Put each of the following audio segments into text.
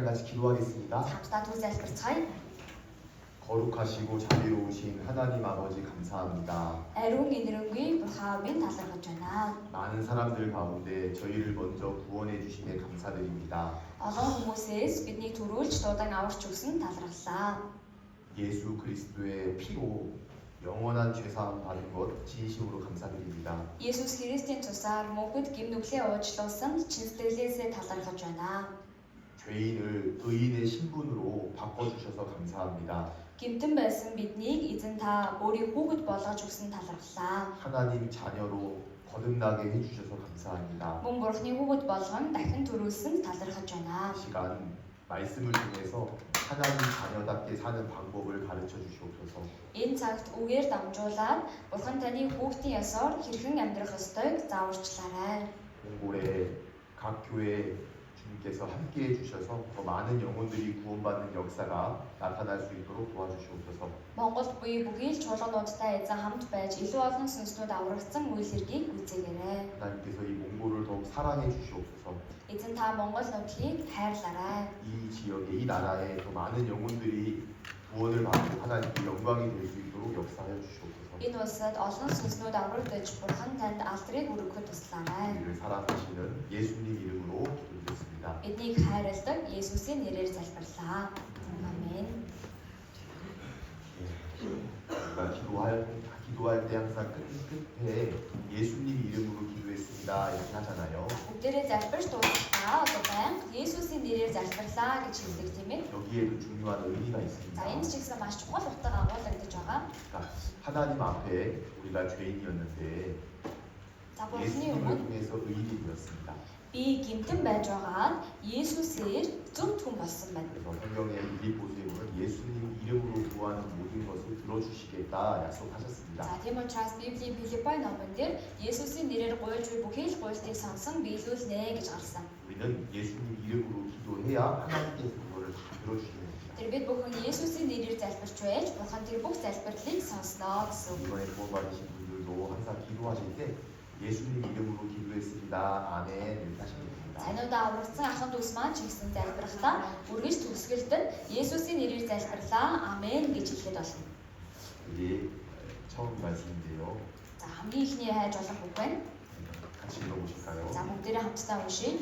같이 기도하겠습니다. Хамтдаа түр залбирцгаая. 거룩하시고 자비로우신 하나님 아버지 감사합니다. Ариун инэрэнгүй Бурхан минь талархаж байна. 많은 사람들 가운데 저희를 먼저 구원해 주심에 감사드립니다. Олон хүмүүсээс бидний төрүүлж дуудан аварч өгсөн талархлаа. 예수 그리스도의 피로 영원한 죄사함 받은 것 진심으로 감사드립니다. Есүс Христийн цусаар мөнхөд гэм нүглээ уучлуулсан чин сэтгэлээсээ талархаж байна. 죄인을 의인의 신분으로 바꿔주셔서 감사합니다. Гэмтэн байсан биднийг эзэн та өөрийн хүүхэд болгож өгсөн талархлаа. 하나님 자녀로 거듭나게 해주셔서 감사합니다. Мөн Бурхны хүүхэд болгон дахин төрүүлсэн талархаж байна. 이 시간 말씀을 통해서 하나님 자녀답게 사는 방법을 가르쳐 주시옵소서. Энэ цагт үгээр дамжуулаад Бурхан таны хүүхдийн ёсоор хэрхэн амьдрах ёстойг зааварчлаарай. 몽골의 각 교회 주님께서 함께 해주셔서 더 많은 영혼들이 구원받는 역사가 나타날 수 있도록 도와주시옵소서. Монголд буюу бүхий л чуулгануудтай эзэн хамт байж илүү олон сүнснүүд аврагдсан үйл хэргийг үзээгээрэй. 하나님께서 이 몽골을 더욱 사랑해 주시옵소서. Эзэн та Монгол нутгийг хайрлаарай. 이 지역에 이 나라에 더 많은 영혼들이 구원을 받고 하나님께 영광이 될 수 있도록 역사하여 주시옵소서. Энэ улсад олон сүнснүүд аврагдаж Бурхан танд алдрыг өргөхөд туслаарай. 우리를 사랑하시는 예수님 이름으로 기도드렸습니다. Биднийг хайрладаг Есүсийн нэрээр залбирлаа. 아멘. 우리가 기도할 때 항상 끝에 예수님 이름으로 기도했습니다 이렇게 하잖아요. Бүгдээрээ залбирч дуусгахаа одоо байнга Есүсийн нэрээр залбирлаа гэж хэлдэг тийм ээ. 여기에도 중요한 의미가 За 있습니다. энэ ч гэсэн маш чухал утга агуулгадж байгаа. 그러니까 하나님 앞에 우리가 죄인이었는데 За Бурхны 예수님을 өмнө 통해서 의인이 되었습니다. би гэмтэн байж байгаад Есүсээр зөвхт хүн болсон байна. 그래서 성경의 빌립보서에 보면 예수님 이름으로 구하는 모든 것을 들어주시겠다 약속하셨습니다. За тийм учраас Библийн Филиппой номон дээр Есүсийн нэрээр гуйж буй бүхий л гуйлтыг сонсон биелүүлнэ гэж гарсан. 우리는 예수님 이름으로 기도해야 하나님께서 그거를 다 들어주시는 겁니다. Тэр бид бүхэн Есүсийн нэрээр залбирч байж Бурхан тэр бүх залбирлыг сонсноо гэсэн үг. 이번에 구원받으신 분들도 항상 기도하실 때 예수님 이름으로 기도했습니다. 아멘 이렇게 하시면 됩니다. Тануудаа аврагдсан ахын дүүс маань ч гэсэн залбирахдаа үргэлж төгсгөлд нь Есүсийн нэрээр залбирлаа. Амен гэж хэлэхэд болно. 이게 처음 말씀인데요. За хамгийн ихний хайж болох үг байна. 같이 읽어보실까요? За бүгдээрээ хамтдаа уншийе.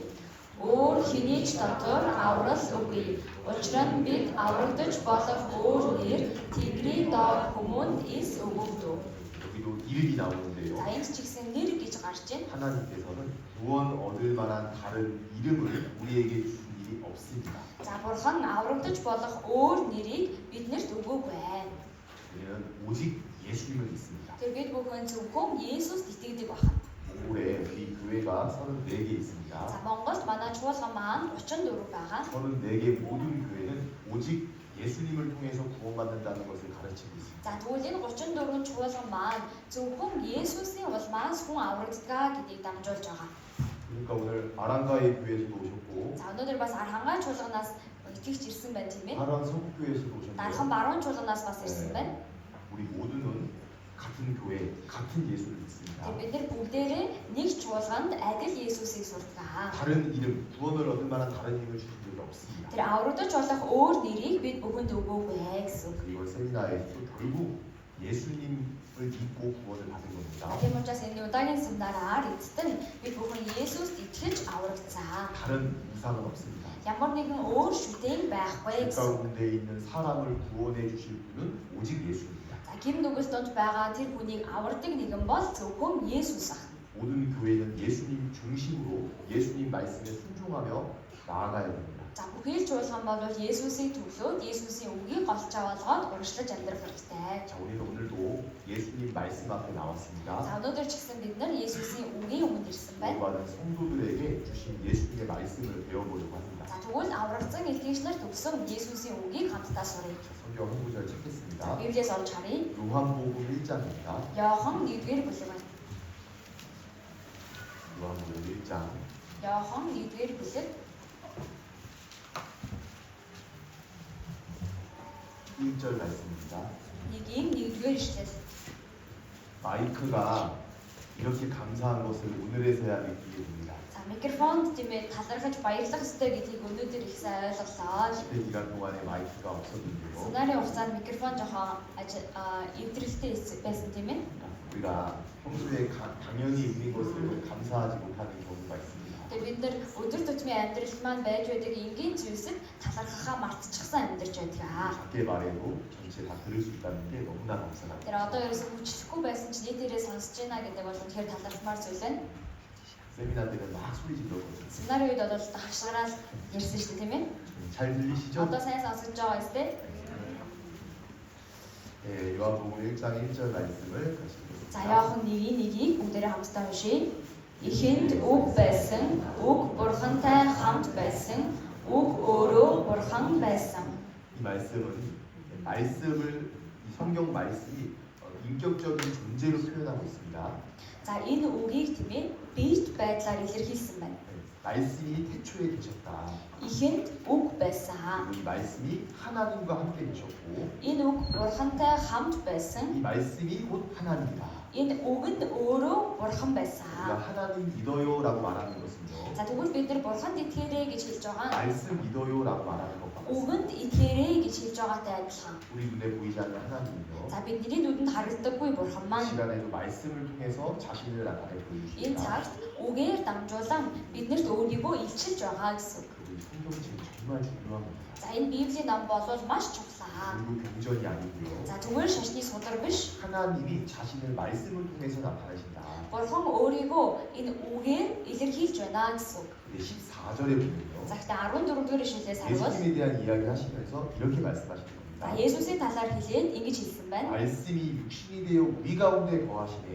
Өөр хэний ч дотор аврал үгүй. Учир нь бид аврагдаж болох өөр нэр Тэнгэрийн доор хүмүүнд эс өгөгдөв. 여기도 이름이 나오는데요. За энд ч гэсэн нэр гэж гарч байна. 하나님께서는 구원 얻을 만한 다른 이름을 우리에게 주신 일이 없습니다. За Бурхан аврагдаж болох өөр нэрийг биднэрт өгөөгүй байна. 우리는 오직 예수님을 믿습니다. Тэр бид бүхэн зөвхөн Есүст итгэдэг байна. 몽골에 우리 교회가 34개 있습니다. За Монголд манай чуулган маань 34 байгаа. 34개 모든 교회는 오직 예수님을 통해서 구원받는다는 것을 가르치고 있습니다. За тэгвэл энэ 34 чуулган маань зөвхөн Есүсийн улмаас хүн аврагддаг гэдгийг дамжуулж байгаа. 그러니까 오늘 아랑가의 교회에서도 오셨고 За өнөөдөр бас Архангай чуулганаас итгэгч ирсэн байна тийм ээ. 아랑 서구교회에서도 Дархан 오셨네요. баруун чуулганаас бас ирсэн байна. 우리 모두는 같은 교회, 같은 예수를 믿습니다. Тэр бид нар бүгдээрээ нэг чуулганд адил Есүсийг сурдаг. 다른 이름, 구원을 얻을 만한 다른 이름을 주신 적이 없습니다. Тэр аврагдаж болох өөр нэрийг бид бүхэнд өгөөгүй гэсэн. 이번 세미나에서도 결국 예수님을 믿고 구원을 받은 겁니다. Тийм учраас энэ удаагийн семинараар эцэст нь бид бүхэн Есүст итгэж аврагдсан. 다른 우상은 없습니다. Ямар нэгэн өөр шүтэн байхгүй 그 гэсэн. 가운데 있는 사람을 구원해 주실 분은 오직 예수입니다. За гим нүгэл донд байгаа тэр хүнийг авардаг нэгэн бол зөвхөн Есүс ах. 모든 교회는 예수님 중심으로 예수님 말씀에 순종하며 나아가야 됩니다. За бүхий л чуулган бол Есүсийг төглөөд Есүсийн үгийг голчоо болгоод урагшлаж амьдрах хэрэгтэй. 자, 우리는 오늘도 예수님 말씀 앞에 나왔습니다. За өнөөдөр ч гэсэн бид нар Есүсийн үгийн өмнө ирсэн байна. 구원받은 성도들에게 주신 예수님의 말씀을 배워보려고 합니다. За тэгвэл аврагдсан итгэгчнэрт өгсөн Есүсийн үгийг хамтдаа суръя. 성경 한 구절 찾겠습니다. Библиэс олж харъя. 요한복음 1장입니다. Иохан 1-р бүлэг байна. 요한복음 1장 Иохан 1-р бүлэг 1절 말씀입니다. 1-р ишлэл. 마이크가 이렇게 감사한 것을 오늘에서야 느끼게 됩니다. За микрофонд тиймээ талархаж баярлах ёстой гэдгийг өнөөдөр их сайн ойлголоо. 집회 기간 동안에 마이크가 없었는데요. Сценарийн хугацаанд микрофон жоохон эвдрэлтэй байсан тийм ээ. 우리가 평소에 당연히 있는 것을 감사하지 못하는 경우가 있습니다. Тэгээ бид нар өдөр тутмын амьдрал маань байж байдаг энгийн зүйлсэд талархахаа мартчихсан амьдарч байдаг. 작게 말해도 전체 다 들을 수 있다는 게 너무나 감사합니다. Тэр одоо ерөөсөө хүчлэхгүй байсан ч нийтээрээ сонсож байна гэдэг бол үнэхээр талархмаар зүйл байна. 세미나 때는 막 소리 질렀거든요. Сценарийн үед бол хашгираад ярьсан шүү дээ тийм ээ. 잘 들리시죠? Одоо сайн сонсож байгаа биз дээ? 네, 요한복음 1장 1절 말씀을 같이 읽겠습니다. За Иохан 1:1-ийг бүгдээрээ хамтдаа уншийе. Ихэнд үг байсан, үг бурхантай хамт байсан, үг өөрөө бурхан байсан. 이 성경 말씀이 인격적인 존재로 표현하고 있습니다. За энэ үгийг тийм ээ биет байдлаар илэрхийлсэн байна. 말씀이 태초에 계셨다. Ихэнд үг байсан. 그리고 이 말씀이 하나님과 함께 계셨고 Энэ үг бурхантай хамт байсан. 이 말씀이 곧 하나님이다. Энэ үг нь өөрөө бурхан байсан. 우리가 하나님 믿어요라고 말하는 것은요. За тэгвэл бид нар бурханд итгээрэй гэж хэлж байгаа. 말씀 믿어요라고 말하는 것과 같습니다. Үгэнд итгээрэй гэж хэлж байгаатай адилхан. 우리 눈에 보이지 않는 하나님은요. За бидний нүдэнд харагддаггүй бурхан 이 маань 시간에도 말씀을 통해서 자신을 나타내 энэ 보여주십니다. цагт үгээр дамжуулан биднэрт өөрийгөө илчилж байгаа гэсэн. 그리고 이 성경책이 정말 중요한 겁니다. За энэ Библийн ном бол маш чухлаа. 그리고 경전이 아니고요. За зүгээр шашны судар биш. 하나님이 자신을 말씀을 통해서 나타내신다. Бурхан өөрийгөө энэ үгээр илэрхийлж байна гэсэн. 근데 14절에 보면요. За гэхдээ 14 дугаар ишлэлээс харвал 예수님에 대한 이야기 하시면서 이렇게 말씀하시는 за 겁니다. Есүсийн талаар хэлээд ингэж хэлсэн байна. 말씀이 육신이 되어 우리 가운데 거하시네.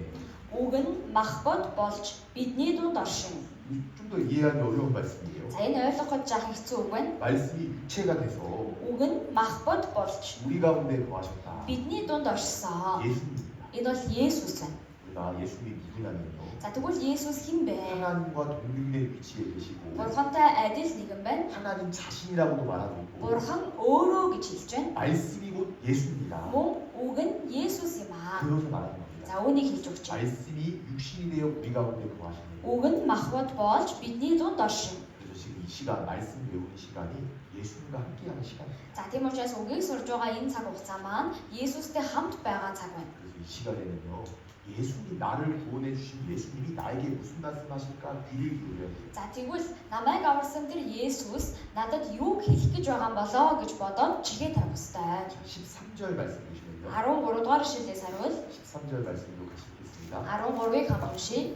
Үг нь мах бод болж бидний дунд оршин. 좀 더 이해하기 어려운 말씀이에요. За энэ ойлгоход жаахан хэцүү үг байна. 말씀이 육체가 돼서 Үг нь мах бод болж 우리 가운데 거하셨다. бидний дунд оршсон. 예수님입니다. Энэ бол Есүс байна. 우리가 예수님이 누구냐면요. За тэгвэл Есүс хэн бэ? 하나님과 동등된 위치에 계시고 Бурхантай адил нэгэн байна. 하나님 자신이라고도 말하고 있고 Бурхан өөрөө гэж хэлж байна. 말씀이 곧 예수입니다. Мөн үг нь Есүс юм аа. 그래서 말하는 겁니다. За үүнийг хэлж өгч байна. 말씀이 육신이 되어 우리 가운데 거하시네. Үг нь мах бод болж бидний дунд оршин. 그래서 지금 이 시간 말씀 배우는 시간이 예수님과 함께하는 시간입니다. За тийм учраас үгийг сурж байгаа энэ цаг хугацаа маань Есүстэй хамт байгаа цаг байна. 그래서 이 시간에는요. 예수님 나를 구원해 주신 예수님이 나에게 무슨 말씀하실까 귀를 기울여야 돼요. За тэгвэл намайг аварсан тэр Есүс надад юу хэлэх гэж байгаа юм болоо гэж бодоод чихээ тавих ёстой. 자, 13절 말씀 보시면요. 13 дугаар ишлэлээс харуул 13절 말씀도 같이 읽겠습니다. 13-ыг хамт уншийе.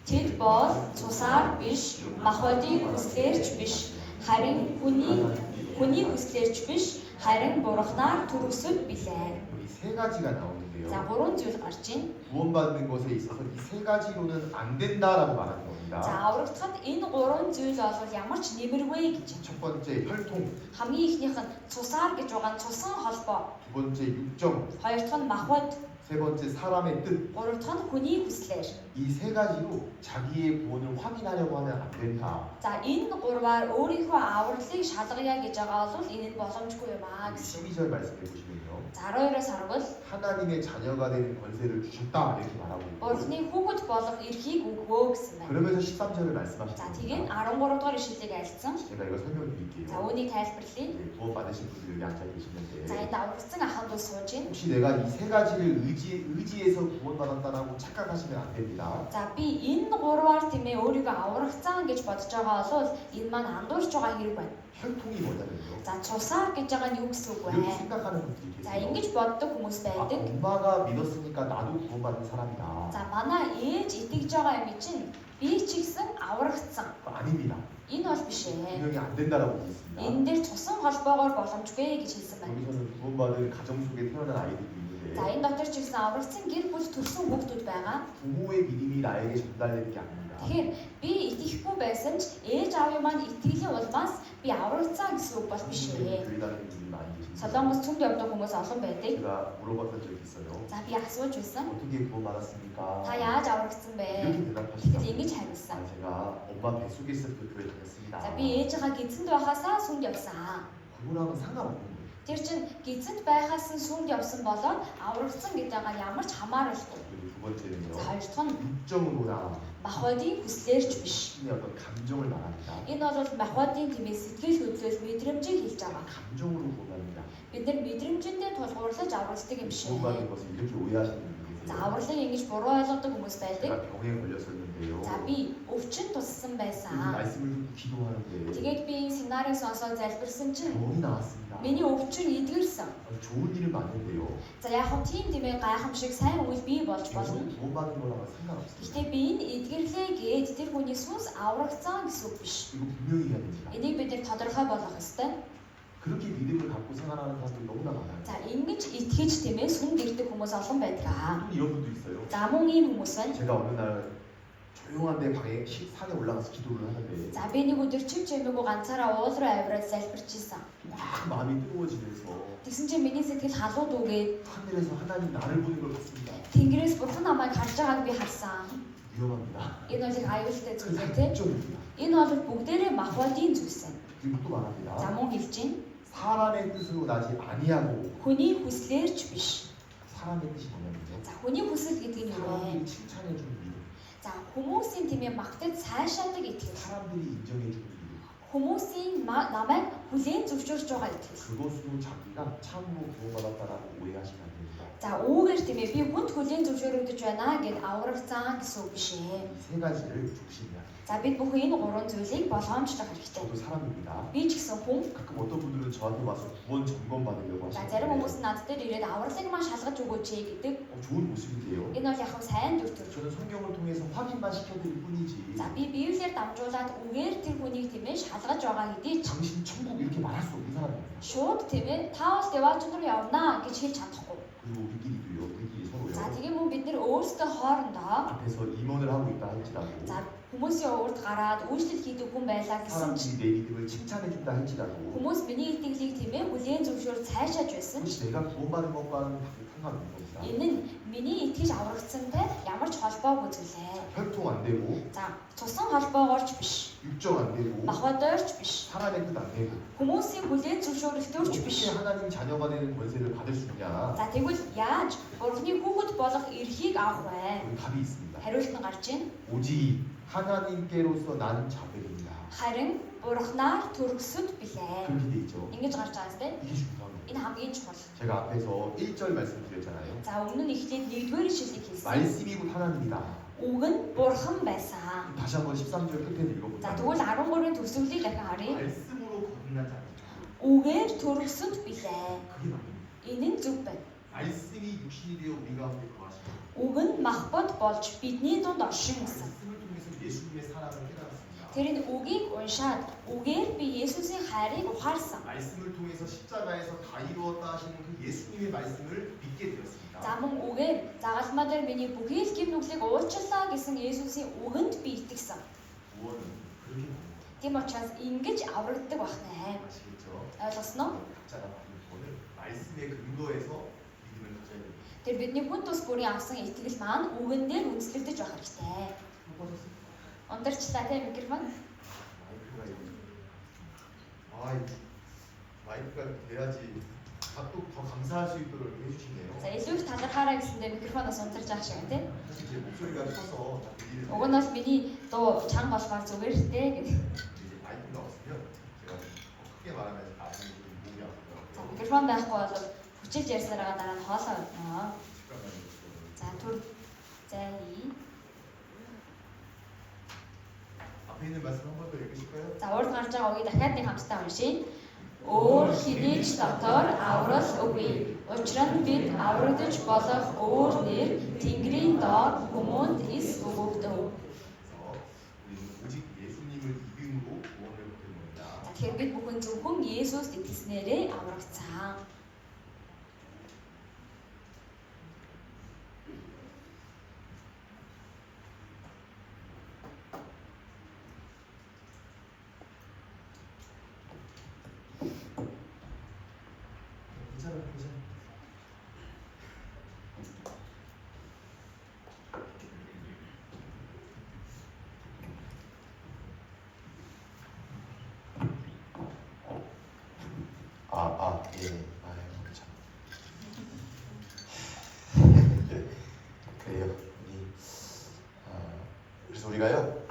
Тэд бол цусаар биш, махбодын хүслээрч биш, харин хүний хүслээрч биш, харин бурхнаар төрөсөд билээ. 여기 세 가지가 나오는데요. За 3 зүйл гарч ийн. 구원받는 것에 있어서 이 세 가지로는 안 된다라고 말하는 겁니다. За аврагдахад энэ 3 зүйл бол ямар ч нэмэргүй гэж байна. 첫 번째 혈통, Хамгийн ихнийх нь цусаар гэж байгаа нь цусан холбоо. 두 번째 육정, Хоёр дахь нь махбод, 세 번째 사람의 뜻. гурав дахь нь хүний хүслээр. 이 세 가지로 자기의 구원을 확인하려고 하면 안 된다. За энэ гурваар өөрийнхөө авралыг шалгая гэж байгаа бол энэ нь боломжгүй юм аа 우리 гэсэн. 12절 말씀해 보시면요. За 12-оос харвал 하나님의 자녀가 되는 권세를 주셨다 이렇게 말하고 있고 Бурхны хүүхэд болох эрхийг өгвөө гэсэн байна. 그러면서 13절을 За 말씀하시는 тэгээд 겁니다. 13 дугаар ишлэлийг альцсан. 제가 이거 설명해 За 드릴게요. үүнийг тайлбарлая. 구원 받으신 분들 여기 앉아 За 계시는데 энд аврагдсан аханд бол сууж байна. 혹시 내가 이 세 가지를 의지해서 구원받았다라고 착각하시면 안 됩니다. За би энэ гурваар тийм ээ өөрийгөө аврагдсан гэж бодож байгаа бол энэ маань андуурч байгаа хэрэг байна. 혈통이 뭐냐면요. За цусаар гэж байгаа нь юу гэсэн үг 이렇게 вэ? 생각하는 분들이 За 계세요. ингэж боддог хүмүүс 아, байдаг. 엄마가 믿었으니까 나도 구원받은 사람이다. За манай ээж итгэж байгаа юм чинь би ч гэсэн аврагдсан. 그거 아닙니다. Энэ бол биш ээ. 분명히 안 된다라고 보고 있습니다. Энэ дээр цусан холбоогоор боломжгүй гэж хэлсэн байна. 여기서는 구원받은 가정 속에 태어난 아이들이 있는데 За энэ дотор ч гэсэн аврагдсан гэр бүл төрсэн хүүхдүүд байгаа. 부모의 믿음이 나에게 전달되는 게 아닙니다. Тэгэхээр би итгэхгүй байсан ч ээж аавын маань итгэлийн улмаас би аврагдсан гэсэн үг бол биш ээ. 교회 다니는 분들이 많이 계십니다. Солонгос цөмд явдаг хүмүүс олон байдаг. 제가 물어봤던 적이 있어요. За би асууж байсан. 어떻게 구원받았습니까? Та яаж аврагдсан бэ? 이렇게 Тэгэхэд 대답하시더라고요. ингэж хариулсан. 아, 제가 엄마 뱃속에 있을 때 교회 다녔습니다. За би ээжийнхаа гидсэнд байхасаа сүмд явсан. 그거랑은 상관없는 거예요. Тэр чинь гизэнд байхаас нь сүмд явсан болоод аврагдсан гэдэгт ямар ч хамааралгүй. 그리고 두 번째는요. За хоёр дахь нь 육정으로나 махбодийн хүслээрч биш. 신의 어떤 감정을 말합니다. Энэ бол махбодийн тэмээ сэтгэл хөдлөл мэдрэмжийг хэлж байгаа. 감정으로 구원합니다. Бид нар мэдрэмжэндээ тулгуурлаж авралдаг юм шиг. 구원받는 것을 이렇게 오해하시는 분이 За 계세요. авралыг ингэж буруу ойлгодог хүмүүс байдаг. 제가 병에 걸렸었는데요. За би өвчин туссан 이 байсан. 말씀을 듣고 기도하는데 Тэгээд би энэ сценарийг сонсоод залбирсан чинь 병이 나왔습니다. миний өвчин эдгэрсэн. 좋은 일은 맞는데요. За яг хөө тийм тэмээ гайхамшиг сайн үйл бий болж болно. 이것은 구원받는 거랑은 상관없습니다. Гэхдээ би энэ эдгэрлээ гээд тэр хүний сүнс аврагцсан гэсэн үг биш. 이거 분명히 해야 됩니다. Энийг бид нар тодорхой болгох ёстой. 그렇게 믿음을 갖고 생활하는 사람들이 너무나 많아요. За ингэж итгэж тэмээ сүмд ирдэг хүмүүс олон байдаг. 또 이런 분도 있어요. За мөн ийм хүмүүс байна. 제가 어느 날 조용한 데 방에 산에 올라가서 기도를 하는데 За би нэг өдөр чив чимээгүй ганцаараа уул руу авираад залбирч ийсэн. 막 마음이 뜨거워지면서 Тэгсэн чинь миний сэтгэл халууд үгээд 하늘에서 하나님 나를 보는 걸 봤습니다. Тэнгэрээс бурхан намайг харж байгааг би харсан. 위험합니다. Энэ бол их аюултай 그 зүйл 다 тийм. 육정입니다. Энэ бол бүгдээрээ махбодийн зүйлс юм. 그리고 또 За 말합니다. мөн хэлж байна. 사람의 뜻으로 나지 아니하고 Хүний хүслээрч биш. 사람의 뜻이 뭐냐면요. За хүний хүсэл гэдэг нь юу вэ? 사람들이 칭찬해 주는 믿음, За хүмүүсийн тэмээ магтаж сайшаадаг итгэл. 사람들이 인정해 주는 믿음. Хүмүүсийн намайг хүлээн зөвшөөрч байгаа итгэл. 그것으로 자기가 참으로 구원받았다라고 오해하시면 안 됩니다. За үүгээр тэмээ би хүнд хүлээн зөвшөөрөгдөж байна гэд аврагцсан гэсэн үг биш ээ. 이 세 가지를 조심해야 돼요. За бид бүхэн энэ гурван зүйлийг болгоомжлох хэрэгтэй. 저도 사람입니다. Би ч гэсэн хүн. 가끔 어떤 분들은 저한테 와서 구원 점검 받으려고 За зарим хүмүүс 하시는데 нь над дээр ирээд авралыг маань шалгаж өгөөч гэдэг. 좋은 모습인데요. Энэ бол яг хөө сайн дүр төрх. 저는 성경을 통해서 확인만 시켜드릴 뿐이지 За би Библиэр дамжуулаад үгээр тэр хүнийг тэмээ шалгаж байгаа хэдий ч 당신 천국 이렇게 말할 수 없는 사람입니다. шууд тэмээ та бол деваач руу явнаа гэж хэлж чадахгүй. 그리고 우리끼리도요, 우리끼리 За 서로요. тийм үү бид нэр өөрсдөө хоорондоо 앞에서 임원을 하고 있다 할지라도 за хүмүүсийн урд гараад үйлчлэл хийдэг хүн байлаа гэсэн чинь 사람들이 내 믿음을 칭찬해준다 할지라도 хүмүүс миний итгэлийг тэмээ хүлээн зөвшөөр цаашааж байсан ч 그것이 내가 구원받은 것과는 상관없는 겁니다. энэ нь миний итгэж аврагдсантай ямар ч холбоогүй зүйлээ. 혈통 안 되고 За цусан холбоогоорч биш, 육정 안 되고 махбодоорч биш, 사람의 뜻 안 되고 хүмүүсийн хүлээн зөвшөөрөлтөөрч биш. 어떻게 하나님 자녀가 되는 권세를 받을 수 있냐? За тэгвэл яаж Бурхны хүүхэд болох эрхийг авах вэ? 우리 답이 있습니다. Хариулт нь гарч ийн. 오직 하나님께로서 난 자백입니다. Харин Бурхнаар төрөсөд билээ. 그렇게 돼 있죠. Ингэж гарч байгаа зү. 이게 중요합니다. Энэ хамгийн чухал. 제가 앞에서 1절 말씀드렸잖아요. За өмнө нь эхлээд 1-р ишлэлийг хэлсэн. 말씀이 곧 하나님이다. Үг нь Бурхан байсан. 다시 한번 13절 끝에 За 읽어볼까요? тэгвэл 13-ын төгсгөлийг дахин харъя. 말씀으로 거듭난 자. Үгээр төрөсөд билээ. 그게 맞습니다. Энэ нь зөв байна. 말씀이 육신이 되어 우리 가운데 거하시고 Үг нь махбод болж бидний дунд оршин гэсэн. 말씀을 통해서 예수님의 사랑을 깨달았습니다. Тэр энэ үгийг уншаад үгээр би Есүсийн хайрыг ухаарсан. 말씀을 통해서 십자가에서 다 이루었다 하시는 그 예수님의 말씀을 믿게 되었습니다. За мөн үгээр загалмаа дээр миний бүхий л гэм нүглийг уучлаа гэсэн Есүсийн үгэнд би итгэсэн. 구원은 그렇게 됩니다. Тийм учраас ингэж аврагддаг байна. 아시겠죠? Ойлгосноо? 각자가 받은 구원을 말씀에 근거해서 믿음을 가져야 됩니다. Тэр бидний хүн тус бүрийн авсан итгэл маань үгэн дээр үндэслэгдэж байх хэрэгтэй. 뻗었습니다. Ундарчлаа тийм микрофон. 마이크가 이거. 마이크가 돼야지 또 더 감사할 수 있도록 이렇게 해주시네요. За илүү их талархаараа гэсэндээ микрофоноос ундарч байгаа шиг байна тийм. 사실 제 목소리가 커서 다 들리는데 Уг нь бол миний дуу чанга болохоор зүгээр дээ гэдэг. 이제 마이크가 없으면 제가 더 크게 말하면 나중에 좀 목이 За 아프더라고요. микрофон байхгүй бол хүчээж ярьсараа дараа нь хоолоо өгнө. 습관만 있어요. За түр зай. 앞에 있는 말씀 한 번 더 읽으실까요? За урд гарч байгаа үгийг дахиад нэг хамтдаа уншийе. Өөр хэний ч дотор аврал үгүй. Учир нь бид аврагдаж болох өөр нэр Тэнгэрийн доор хүмүүнд ис өгөгдөв. 그래서 우리는 오직 예수님을 이름으로 구원을 받는 겁니다. За тэгэхээр бид бүхэн зөвхөн Есүст итгэснээрээ аврагдсан. 괜찮아요. 예. 아이고 참. 그래요. 그래서 우리가요.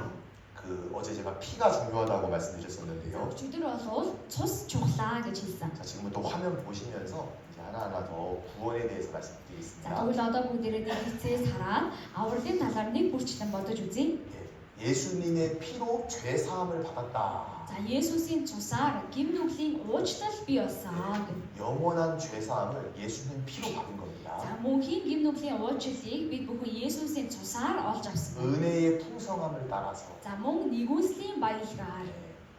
어제 제가 피가 중요하다고 말씀드렸었는데요. Өчигдөр бол цус чухлаа гэж хэлсэн. 자, 지금부터 화면 보시면서 이제 하나하나 더 구원에 대해서 За 말씀드리겠습니다. тэгвэл одоо бүгдээрээ нэгцээс хараад авралын талаар нэг бүрчлэн бодож үзье. 예, 예수님의 피로 죄 사함을 받았다. За Есүсийн цусаар гим нүглийн уучлал бий болсон. 영원한 죄 사함을 예수님 피로 받은 겁니다. За мөнхийн гим нүглийн уучлалыг бид бүхэн Есүсийн цусаар олж авсан. 은혜의 풍성함을 따라서 За мөн нэгүслийн баялгаар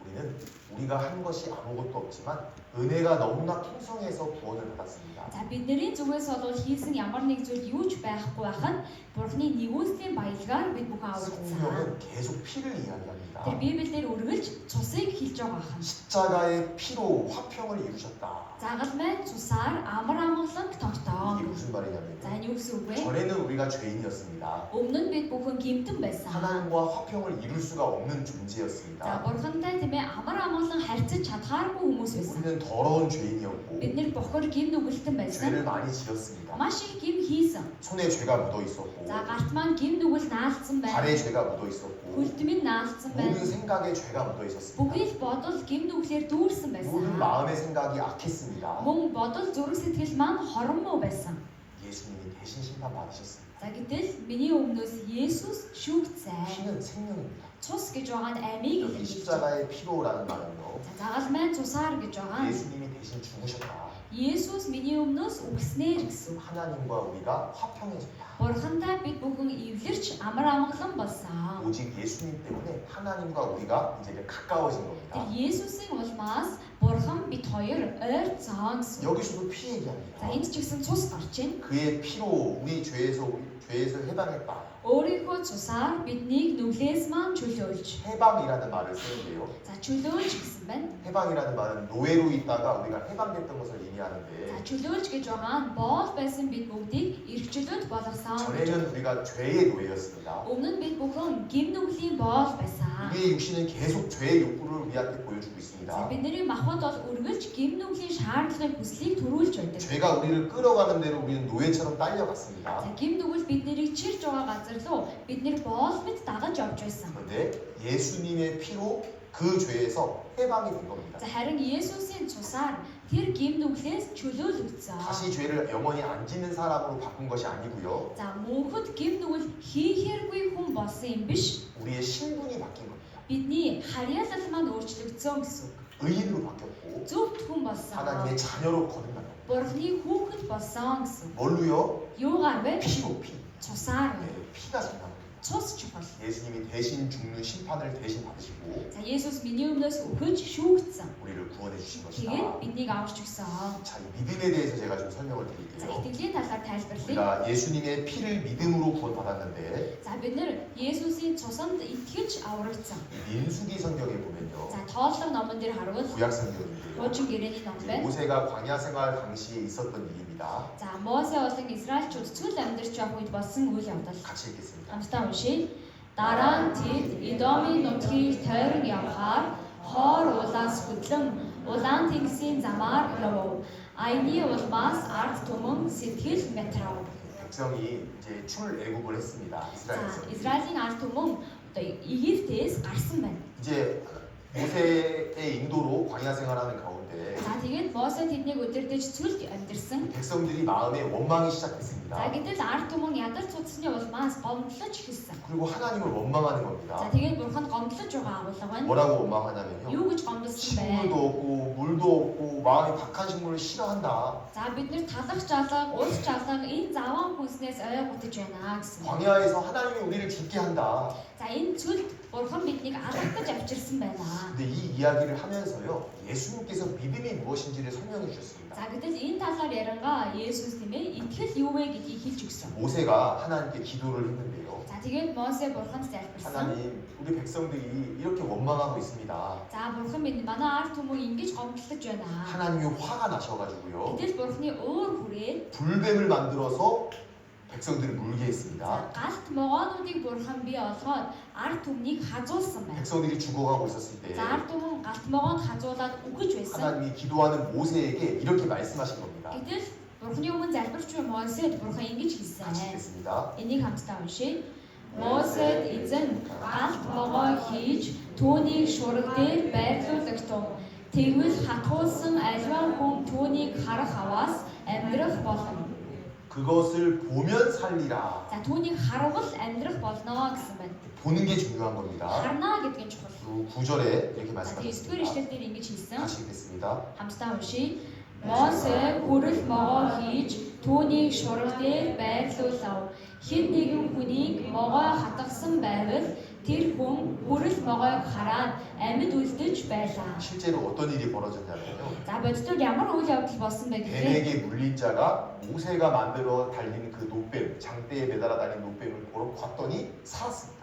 우리는 우리가 한 것이 아무것도 없지만 은혜가 너무나 풍성해서 구원을 받았습니다. За бидний зүгээс бол хийсэн ямар нэг зүйл юу ч байхгүй байхад Бурхны нэгүслийн баялгаар бид бүхэн аврагдсан. 성경은 계속 피를 이야기합니다. Тэр Библиэлд үргэлж цусыг хэлж байгаа юм. 십자가의 피로 화평을 이루셨다. Загалмай цусаар амар амгалан 이게 тогтоог. 무슨 말이냐면요. За энэ юу гэсэн үг вэ? 전에는 우리가 죄인이었습니다. Өмнө нь бид бүхэн гимтэн байсан. 하나님과 화평을 이룰 수가 없는 За 존재였습니다. Бурхантай тийм ээ амар амгалан харьцаж чадхааргүй хүмүүс байсан. 우리는 더러운 죄인이었고 Бид нэр бохор гим нүгэлтэн байсан. 죄를 많이 지었습니다. Маш их гим хийсэн. 손에 죄가 묻어 있었고 За гарт маань гим нүгэл наалцсан 발에 байна. 죄가 묻어 있었고 Хөлтмийн наалцсан байна. 모든 생각에 죄가 묻어 있었습니다. Бүхий л бодол гим нүглээр дүүрсэн 모든 байсан. 마음의 생각이 악했습니다. Мөн бодол зүрх сэтгэл маань хорон муу байсан. 예수님이 대신 심판 받으셨습니다. За гэтэл миний өмнөөс Есүс шүүгцээ. 피는 생명입니다. Цус гэж байгаа нь амийг 여기 илэрхийлж. 십자가의 피로라는 말은요. За загалмай цусаар гэж байгаа. 예수님이 대신 죽으셨다. Есүс миний өмнөөс үгснээр гэсэн. 하나님과 우리가 화평해졌다. Бурхантай бид бүхэн эвлэрч амар амгалан болсон. 오직 예수님 때문에 하나님과 우리가 이제 가까워진 Тэр 겁니다. Есүсийн улмаас Бурхан бид хоёр ойрцсон гэсэн. 여기서도 피 За 얘기합니다. энд ч гэсэн цус гарч ийн. 그의 피로 우리 죄에서 해방했다. Өөрийнхөө цусаар биднийг нүглээс маань чөлөөлж. 해방이라는 말을 쓰는데요. За чөлөөлж гэсэн байна. 해방이라는 말은 노예로 있다가 우리가 해방됐던 것을 За 의미하는데 чөлөөлж гэж байгаа нь боол байсан бид бүгдийг эрхчлөөд болгосон. 전에는 우리가 죄의 노예였습니다. Өмнө нь бид бүхэн гим нүглийн боол байсан. 우리의 육신은 계속 죄의 욕구를 우리한테 보여주고 За 있습니다. бидний махбод бол үргэлж гим нүглийн шаардлагын хүслийг төрүүлж байдаг. 죄가 우리를 끌어가는 대로 우리는 노예처럼 За 딸려갔습니다. гим нүгэл биднийг чирж байгаа газар руу бид нэр боол мэт дагаж явж байсан. 그런데 예수님의 피로 그 죄에서 해방이 된 겁니다. За харин Есүсийн цусаар тэр гим нүглээс чөлөөлөгдсөн. 다시 죄를 영원히 안 짓는 사람으로 바꾼 것이 아니고요. За мөнхөд гим нүгэл хийхэргүй хүн болсон юм биш. 우리의 신분이 바뀐 겁니다. Бидний харьяалал маань өөрчлөгдсөн гэсэн үг. 의인으로 바뀌었고 Зөвхт хүн болсон. 하나님의 자녀로 거듭난 겁니다. Бурхны хүүхэд болсон гэсэн. 뭘로요? Юугаар вэ? 피로 피. Цусаар. 네, 피가 중요합니다. Цус чухал. 예수님이 대신 죽는 심판을 대신 받으시고 За Есүс миний өмнөөс өгөж шүүгдсэн. 우리를 구원해 주신 것이다. Тэгээд биднийг аварч өгсөн. 자, 이 믿음에 대해서 제가 좀 설명을 За 드릴게요. итгэлийн талаар тайлбарлая. 우리가 예수님의 피를 믿음으로 구원받았는데 За бид нэр Есүсийн цусанд итгэж аврагдсан. 민수기 성경에 보면요. За тооллого номон дээр харвал 구약 성경인데요. хуучин гэрээний ном байна. 모세가 광야 생활 당시에 있었던 일입니다. За Мосе болон Израильчууд цүл амьдарч явах үед болсон үйл явдал. 같이 읽겠습니다. Хамтдаа уншийе. Дараа нь тэд Эдомын нутгийг тойрон явхаар хоор уулаас хөдлөн улаан тэнгисийн замаар явв. Айны улмаас ард түмэн сэтгэл метрав. 백성이 이제 출애굽을 했습니다. За 이스라엘에서. Израилийн ард түмэн одоо Египтээс гарсан байна. 이제 모세의 인도로 광야 생활하는 가운데 За тэгээд Мосе тэднийг өдөрдөж цүлд амьдэрсэн. 백성들이 마음에 원망이 За 시작했습니다. гэтэл ард түмэн ядар цуцсны улмаас гомдлож эхэлсэн. 그리고 하나님을 원망하는 За 겁니다. тэгээд бурхан гомдлож байгаа агуулга байна. 뭐라고 원망하냐면요. Юу гэж гомдлсон бэ? 식물도 없고 물도 없고 마음이 박한 식물을 싫어한다. За бид нэр талах жалаг, улс жалаг энэ заван хүнснээс ой гутж байна гэсэн. 광야에서 하나님이 우리를 죽게 한다. За энэ цүлд бурхан биднийг алгадаж авчирсан байна. 근데 이 이야기를 하면서요. 예수님께서 믿음이 무엇인지를 설명해 주셨습니다. За гэтэл энэ талаар яриангаа Есүс нэмээ итгэл юу вэ гэдгийг хэлж өгсөн. 모세가 하나님께 기도를 했는데요. За тэгээд Мосе бурханд залбирсан. 하나님, 우리 백성들이 이렇게 원망하고 있습니다. За бурхан минь манай ард түмэн ингэж гомдлож байна. 하나님이 화가 나셔가지고요. Гэтэл бурханы өөр хүрээ 불뱀을 만들어서 백성들을 물게 했습니다. галт могоонуудыг бурхан бий олгоод ард түмнийг хазуулсан байна. 백성들이 죽어가고 있었을 때 За ард түмэн галт могоонд хазуулаад өгөж байсан. 하나님이 기도하는 모세에게 이렇게 말씀하신 겁니다. Гэтэл бурханы өмнө залбирч буй Мосед бурхан ингэж хэлсэн. 같이 읽겠습니다. Энийг хамтдаа уншийе. Мосед эзэн галт могоо хийж түүнийг шураг дээр байрлуулдаг тун. Тэгвэл хатгуулсан аливаа хүн түүнийг харах аваас амьдрах болно. 그것을 보면 살리라. За түүнийг харвал амьдрах болно гэсэн байна. 보는 게 중요한 겁니다. Харна гэдэг нь чухал. 그 9절에 이렇게 За тэгээ 9-р 말씀하셨습니다. ишлэл дээр ингэж хэлсэн. 같이 읽겠습니다. Хамтдаа уншийе. Мосе хүрэл могоо хийж түүнийг шурал дээр байрлуулав. Хэн нэгэн хүнийг могоо хатгасан байвал тэр хүн хүрэл могойг хараад амьд үлдэж байлаа. 실제로 어떤 일이 벌어졌냐면요. За бодитоор ямар үйл явдал болсон бэ гэхээр 뱀에게 물린 자가 모세가 만들어 달린 그 노뱀, 장대에 매달아 달린 노뱀을 보러 봤더니 살았습니다.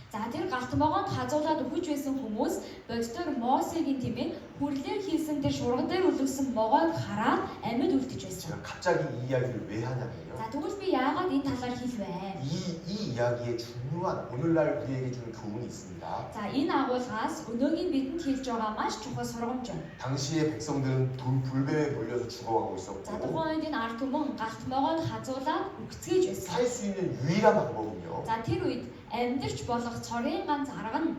за тэр галт могоонд хазуулаад өгч байсан хүмүүс бодитоор Мосегийн тийм ээ хүрлээр хийсэн тэр шурган дээр үлгсэн могойг хараад амьд үлдэж байсан. 제가 갑자기 이 이야기를 왜 하냐면요. За тэгвэл би яагаад энэ талаар хэлвэ? 이 이야기에 중요한 오늘날 우리에게 주는 교훈이 있습니다. За энэ агуулгаас өнөөгийн бидэнд хэлж байгаа маш чухал сургамж байна. 당시의 백성들은 불뱀에 몰려서 죽어가고 За 있었고 тухайн үед энэ ард түмэн галт могоонд хазуулаад өгцгийж байсан. 살 수 있는 유일한 방법은요. За тэр үед амьдарч болох цорын ганц арга нь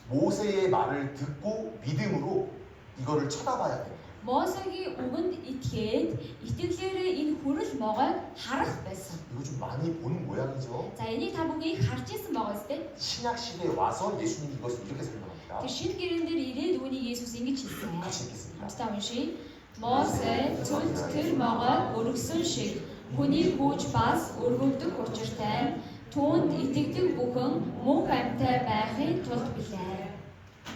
모세의 말을 듣고 믿음으로 이거를 쳐다봐야 돼요. Мосегийн үгэнд итгээд итгэлээрээ энэ хүрэл могойг харах байсан. 이거 좀 많이 본 모양이죠. За энийг та бүхэн их харж ирсэн байгаа үстэй. 신약 시대에 와서 예수님이 이것을 이렇게 설명합니다. Тэр шинэ гэрэн дээр ирээд үүнийг Есүс ингэж хэлсэн. 같이 읽겠습니다. Хамтдаа уншийе. Мосе цөлд тэр могойг өргөсөн шиг хүний хүүч бас өргөгдөх учиртай түүнд итгэдэг бүхэн мөнх амьтаа байхын тулд билээ.